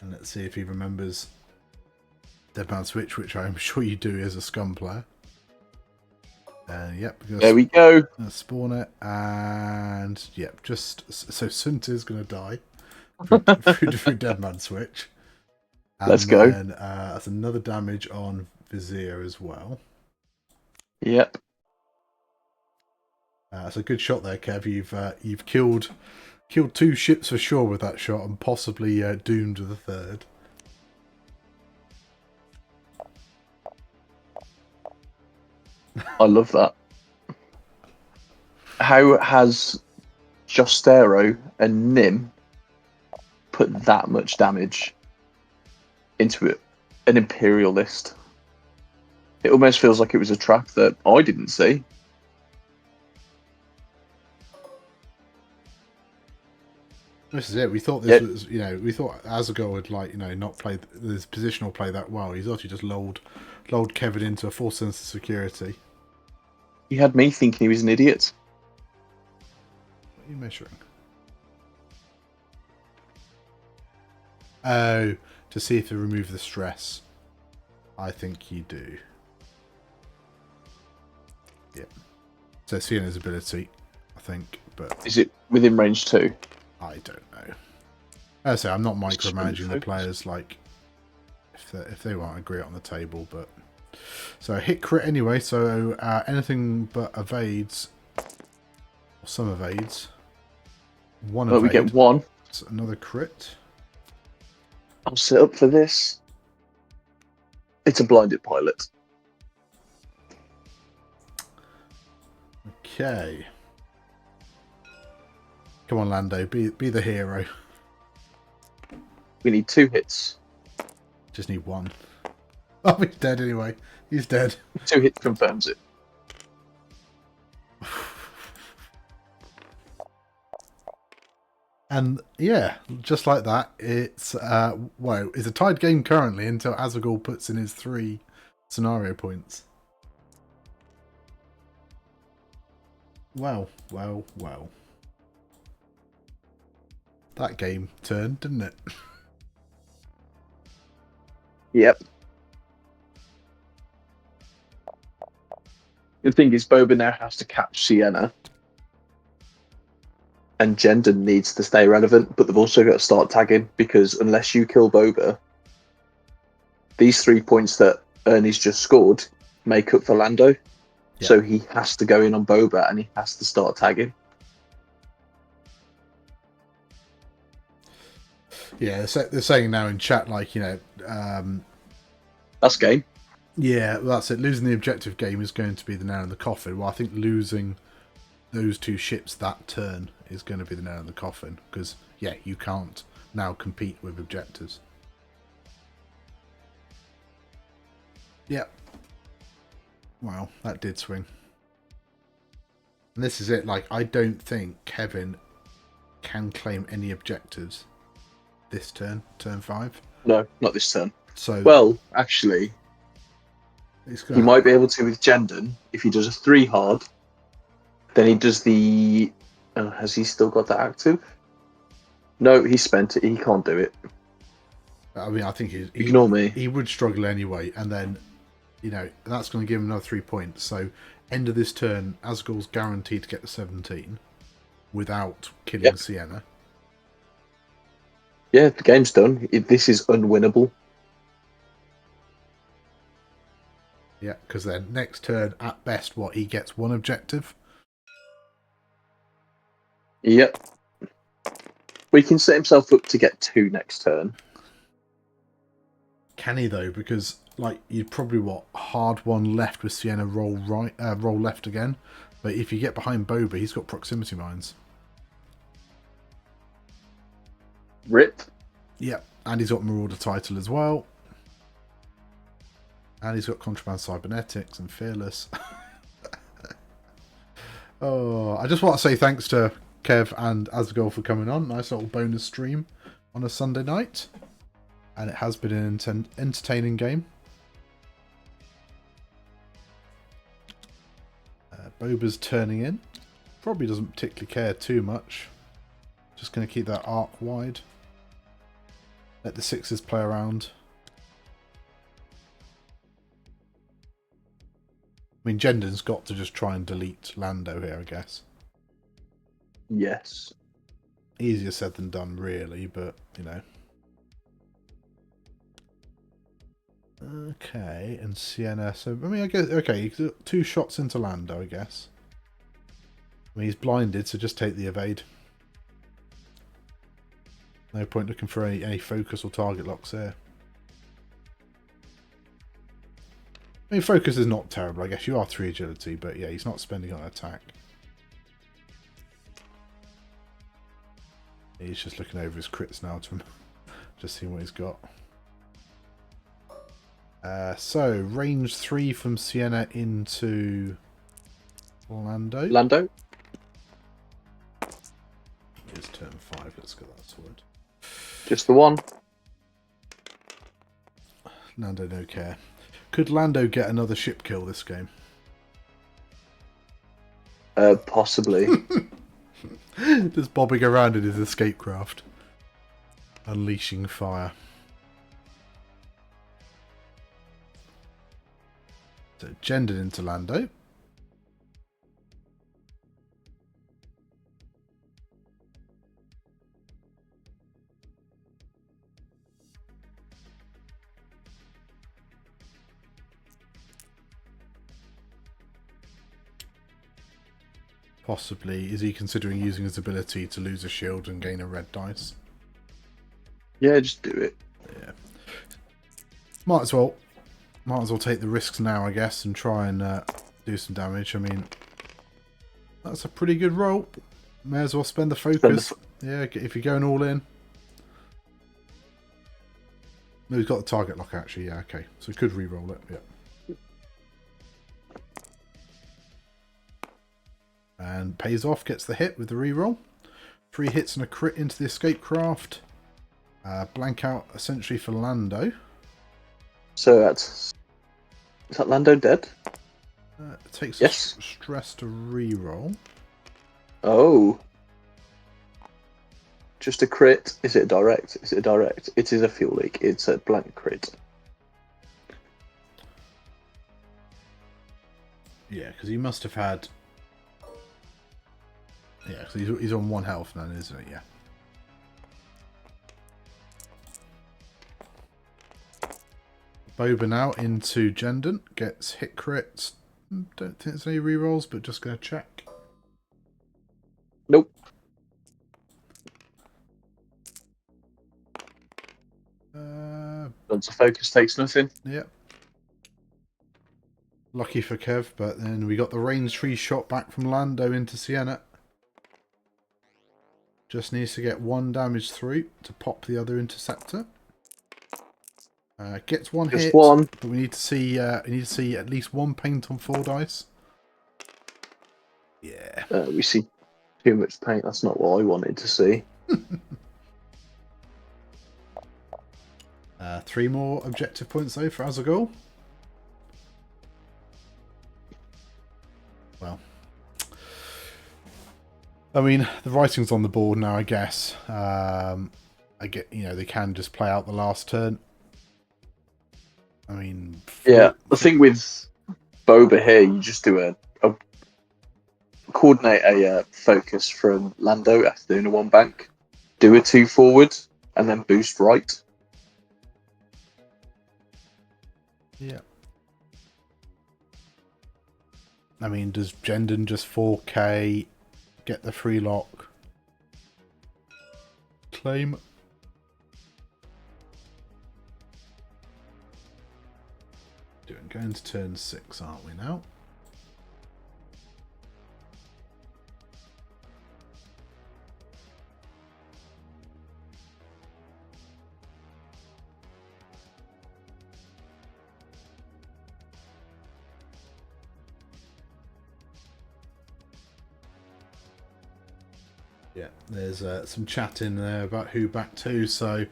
And let's see if he remembers Deadman Switch, which I'm sure you do as a Scum player. Yep. There we go. Spawn it, and yep, just so Suntir's going to die through Deadman Switch. And Let's go. Then, that's another damage on Vizier as well. Yep. That's a good shot there, Kev. You've killed 2 ships for sure with that shot, and possibly doomed the 3rd. I love that. How has Justero and Nim put that much damage into it? An Imperial list. It almost feels like it was a trap that I didn't see. This is it. We thought this was, we thought Azaghal would not play his positional play that well. He's actually just lulled Kevin into a false sense of security. He had me thinking he was an idiot. What are you measuring? Oh, to see if they remove the stress. I think you do. Yeah. So Siena's ability, I think, but is it within range 2? I don't know. As I say, I'm not micromanaging the players, like if they won't agree on the table, but so hit crit anyway. So anything but evades, or some evades. 1 evade. We get 1. It's another crit. I'll set up for this. It's a blinded pilot. Okay. Come on, Lando, be the hero. We need 2 hits. Just need 1. Oh, he's dead anyway. He's dead. 2 hits confirms it. And yeah, just like that, it's it's a tied game currently until Azaghal puts in his 3 scenario points. Well. That game turned, didn't it? Yep. The thing is, Boba now has to catch Sienna. And Jendon needs to stay relevant, but they've also got to start tagging, because unless you kill Boba, these 3 points that Ernie's just scored make up for Lando. Yep. So he has to go in on Boba and he has to start tagging. Yeah, they're saying now in chat, that's game. Yeah, that's it. Losing the objective game is going to be the nail in the coffin. Well, I think losing those 2 ships that turn is going to be the nail in the coffin, because you can't now compete with objectives. Yep. Wow, that did swing. And this is it. Like, I don't think Kevin can claim any objectives this turn 5. No, not this turn. So Well, actually, it's he gonna. might be able to with Jendon if he does a 3 hard. Then he does the. Has he still got that active? No, he spent it. He can't do it. I mean, I think Ignore me. he would struggle anyway, and then that's going to give him another 3 points. So end of this turn, Azaghal's guaranteed to get the 17 without killing Sienna. Yeah, the game's done. This is unwinnable. Yeah, because then next turn, at best, he gets 1 objective. Yep. Well, he can set himself up to get 2 next turn. Can he though? Because you'd probably hard 1 left with Sienna roll left again. But if you get behind Boba, he's got proximity mines. Rip. Yep, and he's got Marauder title as well. And he's got Contraband Cybernetics and Fearless. Oh, I just want to say thanks to Kev and Azaghal for coming on. Nice little bonus stream on a Sunday night. And it has been an entertaining game. Boba's turning in. Probably doesn't particularly care too much. Just going to keep that arc wide. Let the 6s play around. I mean, Jendon's got to just try and delete Lando here, I guess. Yes. Easier said than done, really, but, Okay, and Sienna. So, I mean, I guess, okay, 2 shots into Lando, I guess. I mean, he's blinded, so just take the evade. No point looking for any focus or target locks here. I mean, focus is not terrible. I guess you are 3 agility, but yeah, he's not spending on attack. He's just looking over his crits now to just seeing what he's got. So, range 3 from Sienna into Lando. Here's turn 5. Let's get that sorted. Just the 1. Lando no care. Could Lando get another ship kill this game? Possibly. Just bobbing around in his escape craft. Unleashing fire. So, gendered into Lando. Possibly. Is he considering using his ability to lose a shield and gain a red dice? Yeah, just do it. Yeah. Might as well take the risks now, I guess, and try and do some damage. I mean, that's a pretty good roll. May as well spend the focus. Yeah, if you're going all in. No, he's got the target lock, actually. Yeah, okay. So he could re-roll it. Yeah. And pays off, gets the hit with the reroll. 3 hits and a crit into the escape craft. Blank out essentially for Lando. So is that Lando dead? It takes a stress to reroll. Oh. Just a crit. Is it direct? Is it direct? It is a fuel leak. It's a blank crit. Yeah, because he must have had... Yeah, because he's on 1 health now, isn't he? Yeah. Boba now into Jendon. Gets hit crits. Don't think there's any rerolls, but just going to check. Nope. Once a focus takes nothing. Yep. Lucky for Kev, but then we got the range 3 shot back from Lando into Sienna. Just needs to get 1 damage through to pop the other interceptor. Gets 1 hit, but we need to see at least 1 paint on 4 dice. Yeah. We see too much paint. That's not what I wanted to see. 3 more objective points though for Azaghal. Well, I mean, the writing's on the board now, I guess. I get, they can just play out the last turn. I mean, Yeah, the thing with Boba here, you just do a coordinate a focus from Lando after doing a 1 bank, do a 2 forward, and then boost right. Yeah. I mean, does Jendon just 4k get the free lock? Claim. Going to turn 6, aren't we now? Yeah, there's some chat in there about who backed who. So,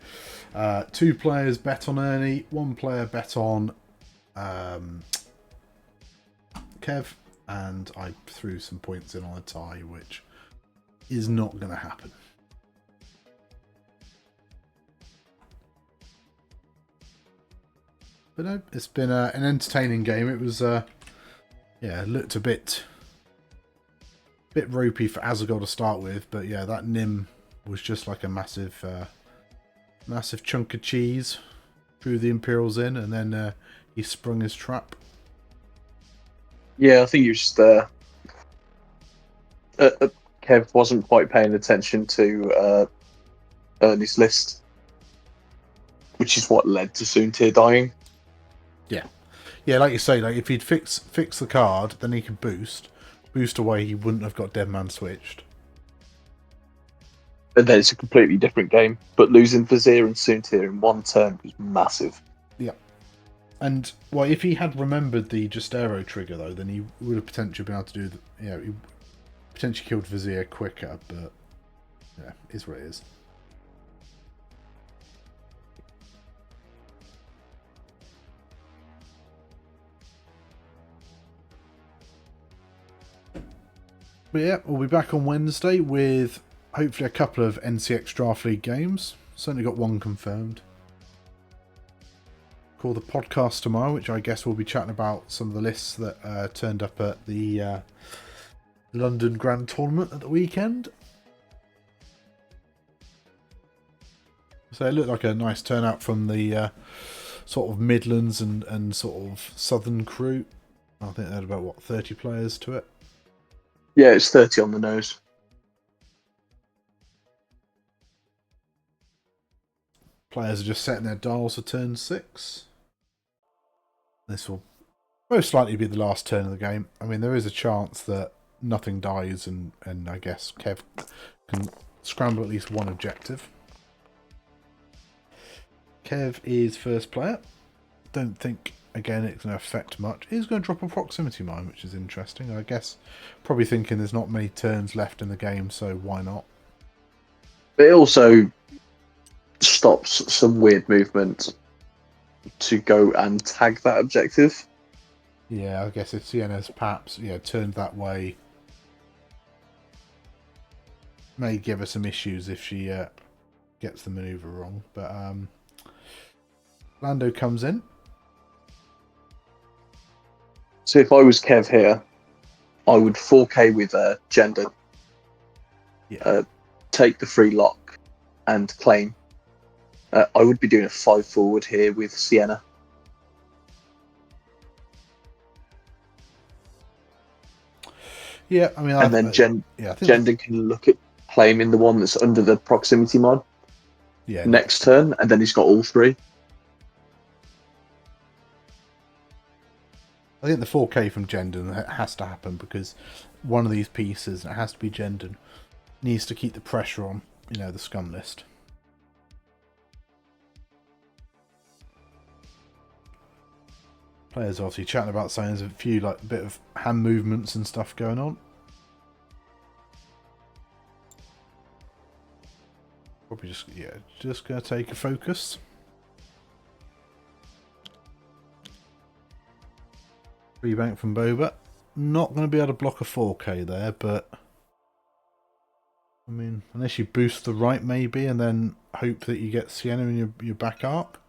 2 players bet on Ernie, 1 player bet on Kev, and I threw some points in on a tie, which is not going to happen. But no, it's been an entertaining game. It was, looked a bit ropey for Azaghal to start with, but yeah, that Nim was just like a massive chunk of cheese. Drew the Imperials in, and then he sprung his trap. Yeah, I think you just Kev wasn't quite paying attention to Ernie's list, which is what led to Soontir dying. Yeah, like you say, like if he'd fix the card, then he could boost away. He wouldn't have got Dead Man switched. And then it's a completely different game. But losing Vizier and Soontir in 1 turn was massive. Yeah. And, well, if he had remembered the Just Arrow trigger, though, then he would have potentially been able to do he potentially killed Vizier quicker, but, yeah, is what it is. But yeah, we'll be back on Wednesday with hopefully a couple of NCX Draft League games. Certainly got 1 confirmed. Call the podcast tomorrow, which I guess we'll be chatting about some of the lists that turned up at the London Grand Tournament at the weekend. So it looked like a nice turnout from the sort of Midlands and sort of Southern crew. I think they had about, 30 players to it? Yeah, it's 30 on the nose. Players are just setting their dials for turn 6. This will most likely be the last turn of the game. I mean, there is a chance that nothing dies and I guess Kev can scramble at least 1 objective. Kev is first player. Don't think, again, it's going to affect much. He's going to drop a proximity mine, which is interesting. I guess probably thinking there's not many turns left in the game, so why not? But it also stops some weird movement to go and tag that objective. Yeah, I guess if Sienna's perhaps turned that way, may give her some issues if she gets the manoeuvre wrong. But Lando comes in. So if I was Kev here, I would 4K with Gender, take the free lock and claim. I would be doing a 5 forward here with Sienna. Yeah, I mean, and then Gender can look at claiming the one that's under the proximity mod. Yeah. Next turn, and then he's got all 3. I think the 4K from Jendon has to happen because one of these pieces, it has to be Jendon, needs to keep the pressure on, the Scum list. Players obviously chatting about saying there's a few bit of hand movements and stuff going on. Probably just going to take a focus. Rebank from Boba. Not going to be able to block a 4K there, but I mean, unless you boost the right maybe, and then hope that you get Sienna in your back arc.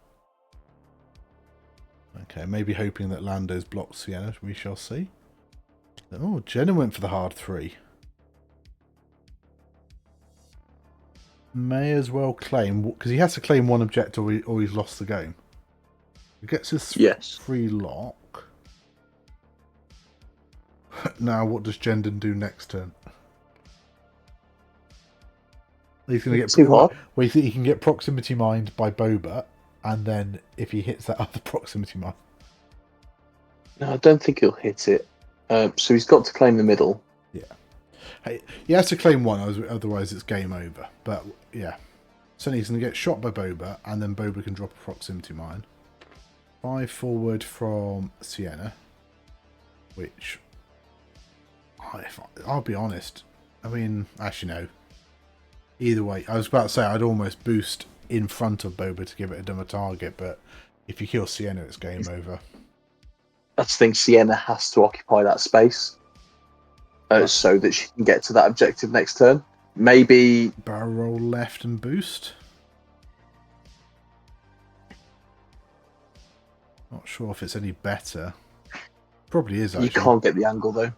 Okay, maybe hoping that Lando's blocked Sienna. We shall see. Oh, Jenna went for the hard 3. May as well claim, because he has to claim one objective or he's lost the game. He gets his 3 lock. Now, what does Jendon do next turn? He's going to get... Well, you think he can get proximity mined by Boba, and then if he hits that other proximity mine... No, I don't think he'll hit it. So he's got to claim the middle. Yeah. Hey, he has to claim one, otherwise it's game over. But, yeah. So he's going to get shot by Boba, and then Boba can drop a proximity mine. 5 forward from Sienna, which... I'll be honest. I mean, actually, no. Either way, I was about to say I'd almost boost in front of Boba to give it a dumber target, but if you kill Sienna, it's game over. That's the thing, Sienna has to occupy that space so that she can get to that objective next turn. Maybe... Barrel roll left and boost. Not sure if it's any better. Probably is, actually. You can't get the angle, though.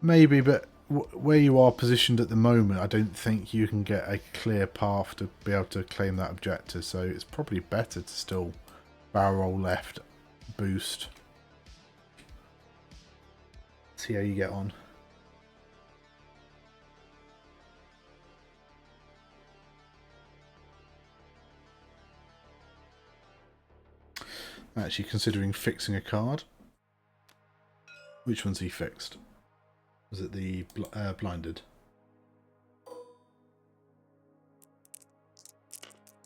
Maybe, but where you are positioned at the moment, I don't think you can get a clear path to be able to claim that objective, so it's probably better to still barrel roll left, boost. See how you get on. Actually considering fixing a card. Which one's he fixed? Was it the blinded?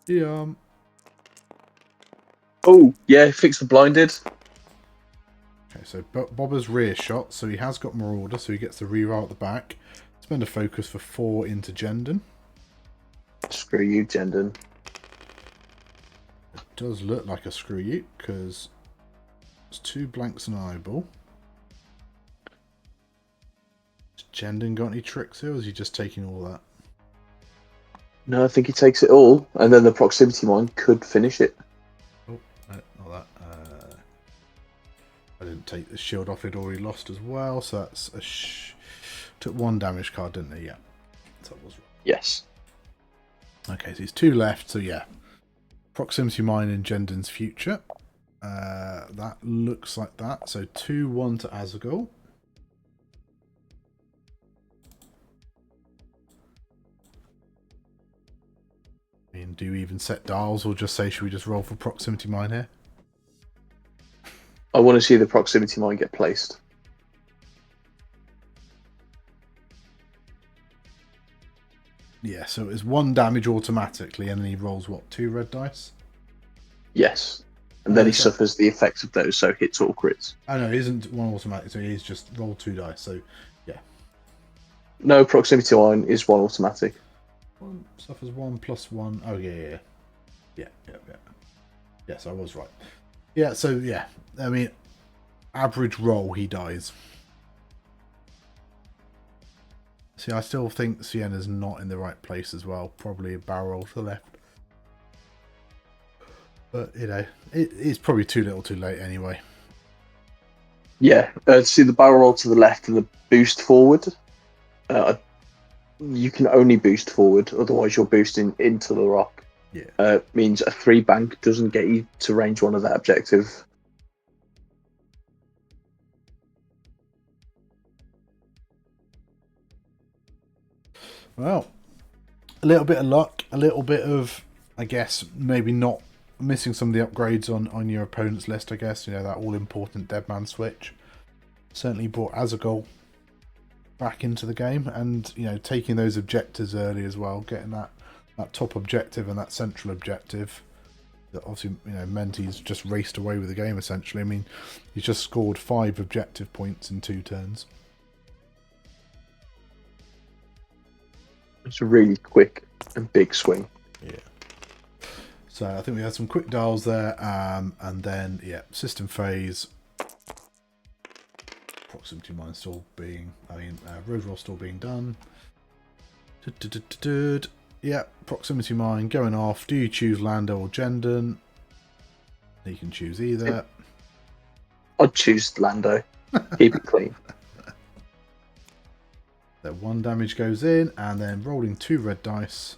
Yeah. Oh, yeah, fix the blinded. Okay, so Boba's rear shot, so he has got Marauder, so he gets the reroll at the back. Spend a focus for 4 into Jendon. Screw you, Jendon. It does look like a screw you, because it's 2 blanks and an eyeball. Jendon got any tricks here, or is he just taking all that? No, I think he takes it all, and then the proximity mine could finish it. Oh, no, not that. I didn't take the shield off, it already lost as well, so that's a took 1 damage card, didn't he? Yeah. So that was right. Yes. Okay, so he's 2 left, so yeah. Proximity mine in Jendon's future. That looks like that. So 2-1 to Azaghal. I mean, do you even set dials, or just say, should we just roll for proximity mine here? I want to see the proximity mine get placed. Yeah, so it's 1 damage automatically, and then he rolls, what, 2 red dice? Yes. And then he suffers the effects of those, so hits all crits. Oh no, it isn't 1 automatic, so he's just roll 2 dice, so yeah. No, proximity mine is 1 automatic. 1 suffers 1 plus 1. Oh, yeah. Yes, I was right. Yeah, so yeah, I mean, average roll, he dies. See, I still think Sienna's not in the right place as well. Probably a barrel to the left. But, you know, it's probably too little too late anyway. Yeah, see the barrel roll to the left and the boost forward. You can only boost forward, otherwise you're boosting into the rock. Yeah. Means a 3 bank doesn't get you to range 1 of that objective. Well, a little bit of luck, a little bit of, I guess, maybe not missing some of the upgrades on your opponent's list, I guess. You know, that all-important Deadman switch. Certainly brought Azaghal back into the game, and, you know, taking those objectives early as well, getting that top objective and that central objective. That obviously, you know, meant he's just raced away with the game, essentially. I mean, he's just scored 5 objective points in 2 turns. It's a really quick and big swing. So I think we had some quick dials there, and then yeah, system phase, proximity mine still being, road roll still being done. Yeah, proximity mine going off. Do you choose Lando or Jendon? You can choose either. I'd choose Lando. Keep it clean. So 1 damage goes in, and then rolling 2 red dice.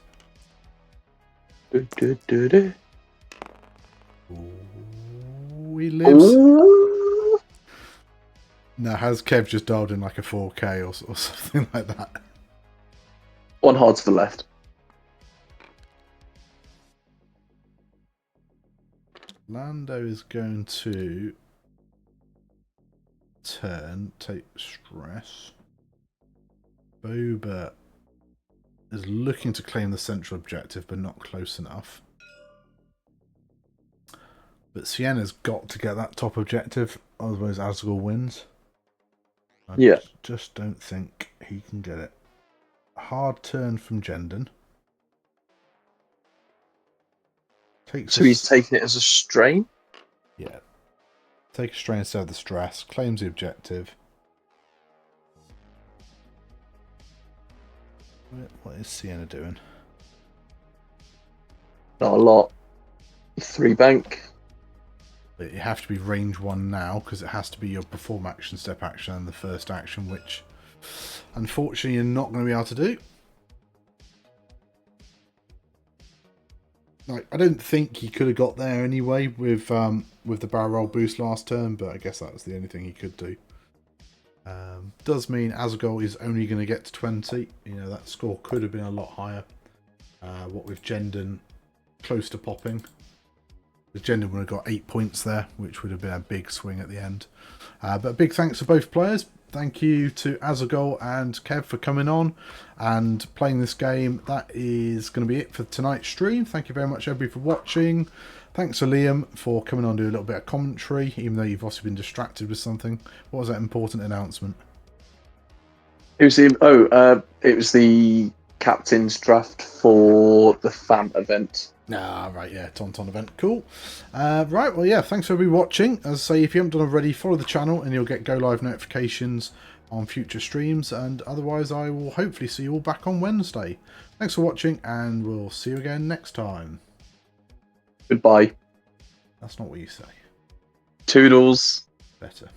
Do, do, do, do. Ooh, he lives. Ooh. Now, has Kev just dialed in like a 4K or something like that? 1 hard to the left. Lando is going to take stress. Boba is looking to claim the central objective, but not close enough. But Sienna's got to get that top objective, otherwise Azaghal wins. I just don't think he can get it. Hard turn from Jendon. So he's taking it as a strain? Yeah. Take a strain instead of the stress. Claims the objective. What is Sienna doing? Not a lot. 3 bank. But you have to be range 1 now, because it has to be your perform action, step action, and the first action, which unfortunately you're not going to be able to do. Like, I don't think he could have got there anyway with the barrel roll boost last turn, but I guess that was the only thing he could do. Does mean Azaghal is only going to get to 20. You know, that score could have been a lot higher. What with Jendon close to popping. The Jendon would have got 8 points there, which would have been a big swing at the end. But big thanks to both players. Thank you to Azaghal and Kev for coming on and playing this game. That is going to be it for tonight's stream. Thank you very much, everybody, for watching. Thanks to Liam for coming on to do a little bit of commentary, even though you've also been distracted with something. What was that important announcement? It was the captain's draft for the FAM event. Ah, right, yeah, Tauntaun event. Cool. Right, well, yeah, thanks for everybody watching. As I say, if you haven't done already, follow the channel and you'll get go live notifications on future streams. And otherwise, I will hopefully see you all back on Wednesday. Thanks for watching, and we'll see you again next time. Goodbye. That's not what you say. Toodles. Better.